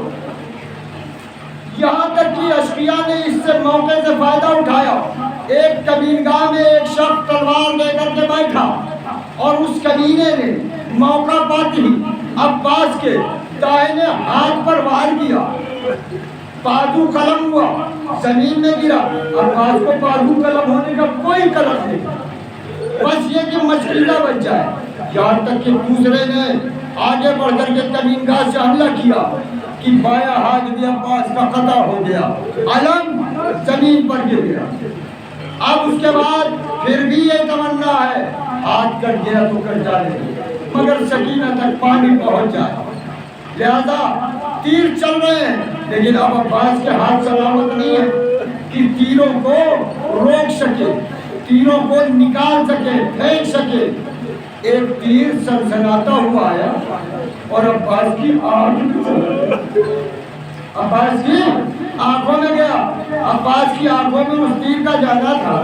یہاں تک کہ اشقیاء نے اس سے موقع سے فائدہ اٹھایا. ایک کمینگاہ میں ایک شخص تلوار لے کر کے بیٹھا, اور اس کمینے نے موقع پاتی عباس کے دائنے ہاتھ پر وار کیا. بازو قلم ہوا, زمین میں گرا. عباس کو بازو قلم ہونے کا کوئی قلم نہیں, بس یہ کہ مشکلہ بچ جائے. یہاں تک کہ دوسرے نے آگے بڑھ کر کے کمینگاہ سے حملہ کیا کہ بایاں ہاتھ بھی عباس کا قطع ہو گیا, علم زمین پر گر گیا. اب اس کے بعد پھر بھی یہ تمنا ہے ہاتھ کٹ گیا تو کٹ جانے, مگر سکینہ تک پانی پہنچ جائے. لہذا تیر چل رہے ہیں, لیکن اب عباس کے ہاتھ سلامت نہیں ہے کہ تیروں کو روک سکے, تیروں کو نکال سکے, پھینک سکے. ایک تیر سنسناتا ہوا آیا اور عباس کی آنکھوں میں گیا. عباس کی آنکھوں میں اس تیر کا جانا تھا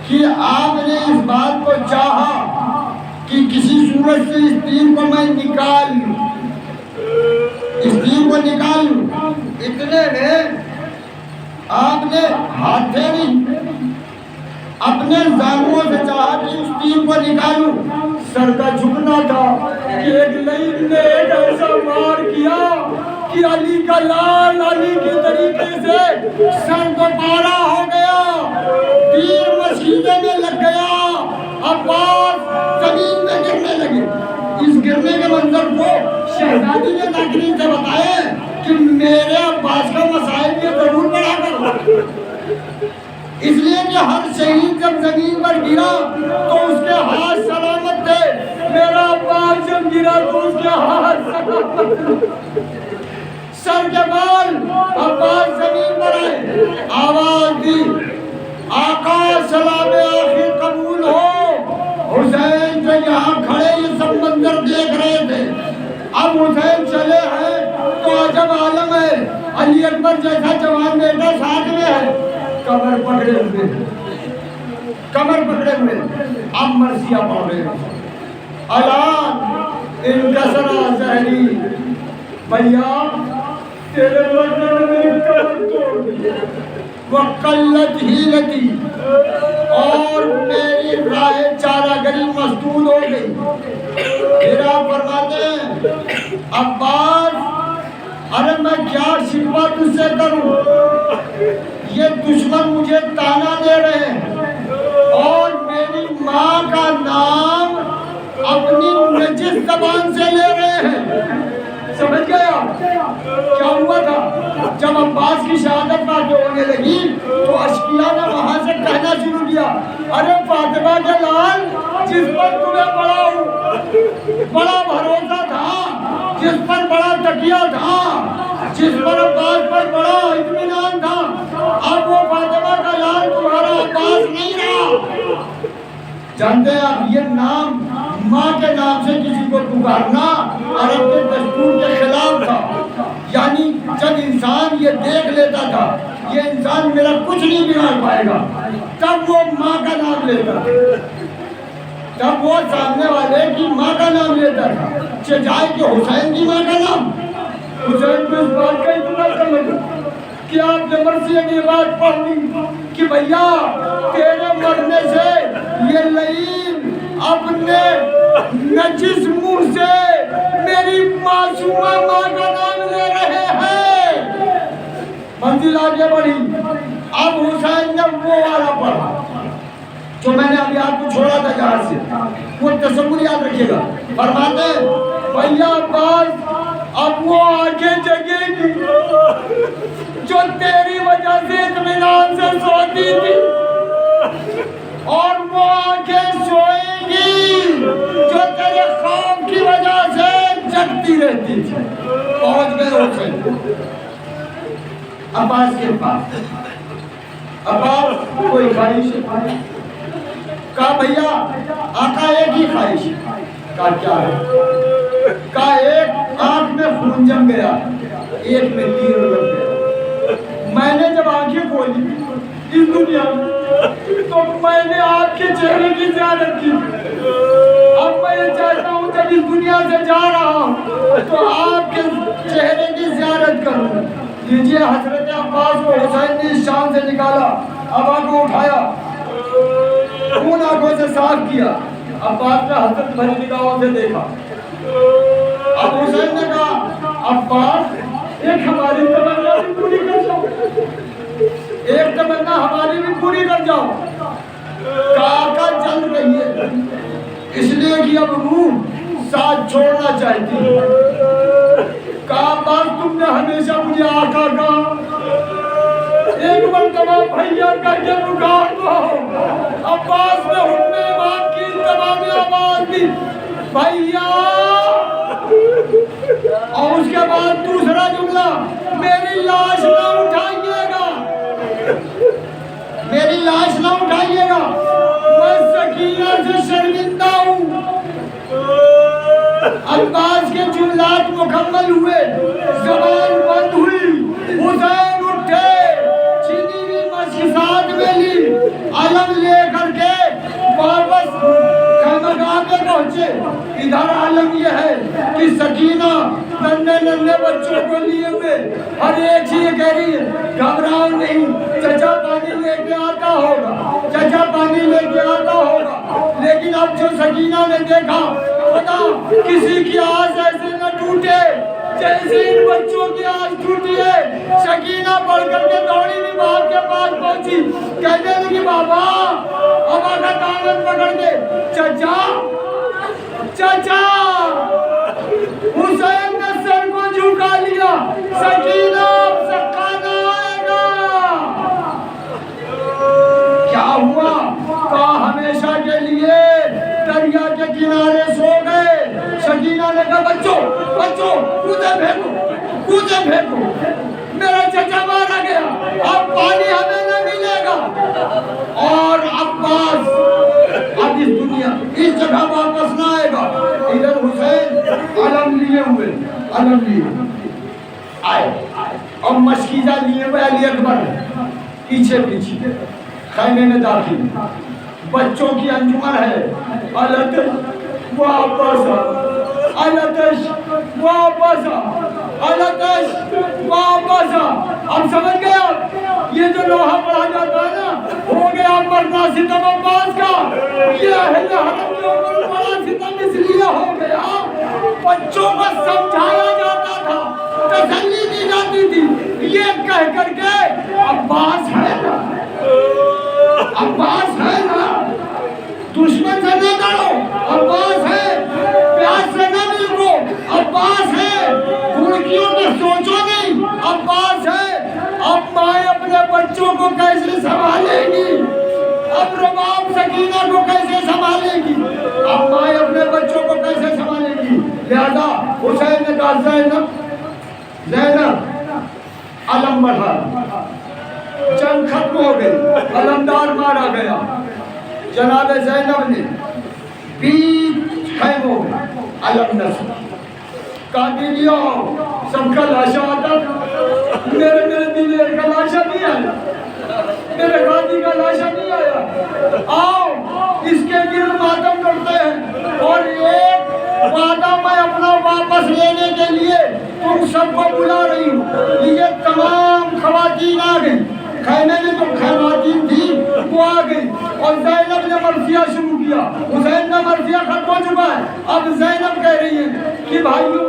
کہ آپ نے اس بات کو چاہا کہ کسی صورت سے اس تیر کو میں نکال لوں, اتنے میں آپ نے ہاتھ نہیں اپنے زانوؤں سے چاہا کہ اس تیر کو نکالوں. سر کا جھکنا تھا کہ ایک لعین نے ایک ایسا وار کیا کہ علی کا لال علی کے طریقے سے سر دوبارہ ہو گیا. وہ شہزادی نے ناظرین سے بتایا کہ میرے عباس کا مسائل یہ ضرور پڑھا کرو، اس لیے کہ ہر شہید جب زمین پر گرا تو اس کے ہاتھ سلامت تھے، میرا عباس جب گرا تو اس کے ہاتھ سلامت تھے، سر کے بال عباس زمین پر آئے، آواز دی آقا سلام آخر قبول ہو۔ حسین جو یہاں کھڑے یہ سب منظر دیکھ رہے تھے، اب حسین چلے ہیں تو عجب عالم ہے، علی اکبر جیسا جوان بیٹا ساتھ میں ہے، کمر پکڑے ہوئے، کمر پکڑے ہوئے، اب مرثیہ پڑھ رہے ہیں، الان انکسرا زہری، بھیا تیرے مرنے نے میری کمر توڑ دی، وقلت ہیلتی، اور میری راہ چارہ گری مسدود ہو گئی۔ پھر آپ فرماتے ہیں عباس ارے میں کیا شکوہ تجھ سے کروں، یہ دشمن مجھے تانا دے رہے ہیں اور میری ماں کا نام اپنی نجس زبان سے لے رہے ہیں۔ سمجھ گیا کیا ہوا تھا؟ جب عباس کی شہادت واقع ہونے لگی تو اشقیاء نے وہاں سے کہنا شروع کیا، ارے فاطمہ کے لال جس پر تمہیں بڑا بھروسہ تھا، جس پر بڑا تکیہ تھا، جس پر عباس پر بڑا اطمینان تھا، اب وہ فاطمہ کا لال تمہارا عباس نہیں رہا۔ جانتے ہیں آپ یہ نام ماں کے نام سے کسی کو پکارنا عرب کے دستور کے خلاف تھا، یعنی جب انسان یہ دیکھ لیتا تھا یہ انسان میرا کچھ نہیں بگاڑ پائے گا تب وہ ماں کا نام لیتا تھا، تب وہ سامنے والے کی ماں کا نام لیتا تھا، چاہے کہ حسین کی ماں کا نام۔ حسین کو اس بات کا اتنا کلک کہ آپ نے مرثیہ کی بات پڑھ دی کہ بھیا تیرے مرنے سے یہ لعین اپنے نجس منہ سے میری معصومہ ماں کا نام لے رہے ہیں۔ منزل آگے بڑھی، اب حسین نے وہ والا پڑھا جو میں نے ابھی آپ کو چھوڑا تھا جہاں سے، وہ تصور یاد رکھیے گا۔ فرماتے ہیں بھیا عباس اب وہ آنکھیں جگے گی جو تیری وجہ سے اطمینان سے سوتی تھی، اور وہ آنکھیں سوئے گی جو تیرے خوف کی وجہ سے جگتی رہتی تھی۔ پہنچ گئے حسین عباس کے پاس، عباس کوئی خواہش کہا بھیا آقا ایک ہی خواہش، کہا کیا ہے؟ کہا ایک آنکھ میں خون جم گیا، ایک میں تیر لگ گیا، میں نے جب آنکھیں کھولی اس دنیا میں تو میں نے آپ کے چہرے کی زیارت کی، اب میں یہ چاہتا ہوں جب اس دنیا سے جا رہا ہوں تو آپ کے چہرے کی زیارت کروں۔ لیجیے حضرت عباس کو حسین نے اس شان سے نکالا، اب آنکھ کو اٹھایا، خون آنکھوں سے صاف کیا، عباس نے حسرت بھری نگاہوں سے دیکھا۔ اب حسین نے کہا عباس ایک ہماری تمنا بھی پوری کر جاؤ، ایک تمنا ہماری بھی پوری کر جاؤ۔ کہا جلد کہیے، اس لیے کہ اب روح ساتھ چھوڑنا چاہتی ہے۔ کہا عباس تم نے ہمیشہ مجھے آقا کہا، ایک مرتبہ بھیا کر کے پکار دو۔ عباس نے حکم امام کی انتباہ میں آواز دی بھیا، اور اس کے بعد دوسرا جملہ میری لاش نہ اٹھائیے گا، میری لاش نہ اٹھائیے گا، میں سکینہ سے شرمندہ ہوں۔ عباس کے جملات مکمل ہوئے، زبان بند ہوئی، حسین اٹھے، چینی ہوئی مشک ساتھ میں لی، علم لے کر کے واپس خیمگاہ پہ پہنچے۔ ادھر عالم یہ ہے کہ سکینہ ننھے ننھے بچوں کو لیے ہوئے ہر ایک چیز کہہ رہی ہے گھبراؤ نہیں، چچا پانی لے کے آتا ہوگا، چچا پانی لے کے آتا ہوگا۔ لیکن اب جو سکینہ نے دیکھا خدا کسی کی آس ایسے نہ ٹوٹے جیسے ان بچوں کی آس ٹوٹی ہے۔ سکینہ پڑھ کر کے دوڑی بھی باپ کے پاس پہنچی، کہنے لگی بابا، ابا کا دامن پکڑ کے چچا چچا سکینہ سکانہ آئے گا۔ کیا ہوا؟ کہا ہمیشہ کے لیے دریا کے کنارے سو گئے۔ سکینہ نے کہا بچوں کودے پھینکو، میرا چچا مارا گیا، اب پانی ہمیں نہ ملے گا۔ اور عباس اب اس دنیا اس جگہ واپس نہ آئے گا۔ ادھر حسین علم لیے آئے اور مشکیزہ لیے ہوئے علی اکبر پیچھے خیمے میں داخل۔ بچوں کی انجمن ہے، التش واپس آ۔ اب سمجھ گیا یہ جو لوہا پڑھا جاتا ہے نا، ہو گیا مرنا ستم عباس کا۔ یہ اہل حرم کے اوپر بڑا ستم اس لیے ہو گیا، بچوں کو سمجھایا جاتا تھا، تسلی دی جاتی تھی، یہ کہہ کر کے عباس ہے نا، دشمن سے نہ ڈرو، عباس ہے، پیاس سے نہ ملکو، عباس ہے، گھڑکیوں میں سوچو نہیں، عباس ہے۔ اب مائیں اپنے بچوں کو کیسے سنبھالے گی؟ اب رباب سکینہ کو کیسے سنبھالے گی؟ اب مائیں اپنے بچوں کو کیسے سنبھالے گی؟ لہذا حسین نے کہا زینب علم بڑھا، جنگ ختم ہو گئی، علمدار مارا گیا۔ جناب زینب نے بیچ خیموں میں علم نصب کہا بیویوں سب کا لاشا آتا، میرے دلیر کا لاشا نہیں آیا، میرے غازی کا لاشا نہیں آیا، آؤ اس کے گرد ماتم کرتے ہیں، اور ایک وعدہ میں اپنا واپس لینے کے لیے تم سب کو بلا رہی ہوں۔ یہ تمام خواتین آ گئی، خیمے میں جو خواتین تھی وہ آ گئی، اور زینب نے مرثیہ شروع کیا۔ حسین کا مرثیہ ختم ہو چکا ہے، اب زینب کہہ رہی ہے کہ بھائیوں،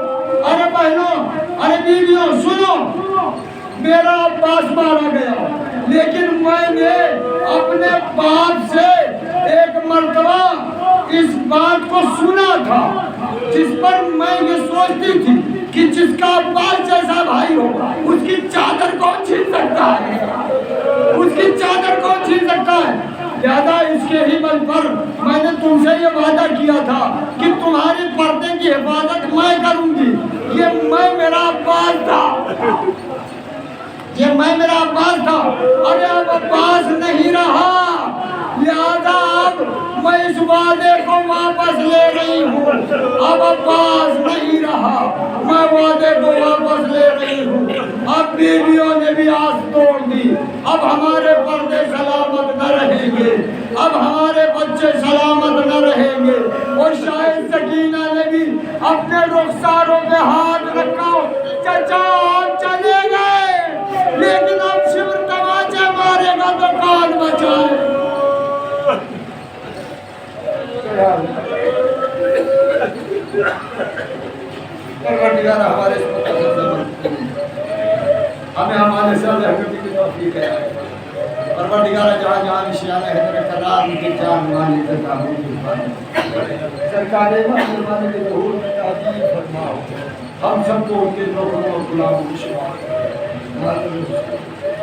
ارے بہنوں، ارے بیویوں سنو، میرا عباس مارا گیا، لیکن میں نے اپنے باپ سے ایک مرتبہ اس بات کو سنا تھا، جس پر میں یہ سوچتی تھی کہ جس کا عباس جیسا بھائی ہو اس کی چادر کون چھین سکتا ہے، لہذا اس کے ہی بل پر میں نے تم سے یہ وعدہ کیا تھا کہ تمہاری پردے کی حفاظت میں کروں گی۔ یہ میں میرا عباس تھا، ارے اب عباس نہیں رہا، لہذا اب میں اس وعدے کو واپس لے رہی ہوں۔ اب عباس نہیں رہا، میں وعدے کو واپس لے رہی ہوں۔ اب بیویوں نے بھی آس توڑ دی، اب ہمارے پردے سلامت نہ رہیں گے، اب ہمارے بچے سلامت نہ رہیں گے۔ اور شاید سکینہ نے بھی اپنے رخساروں پہ ہاتھ رکھا، چچا آپ چلے گئے، لیکن اب شبر تماچے مارے گا تو کون بچائے؟ پروردگار ہمارے ہمیں ہمارے ساتھ رحمتی کی توفیق ہے۔ پروردگار جہاں جہاں نشان حیدر کرار ان کی جان مانی تکابر کی فرما، سرکار مسلمان کے ظہور میں تعظیم فرماؤ، ہم سب کو ان کے لوگوں اور غلاموں کی شفاعت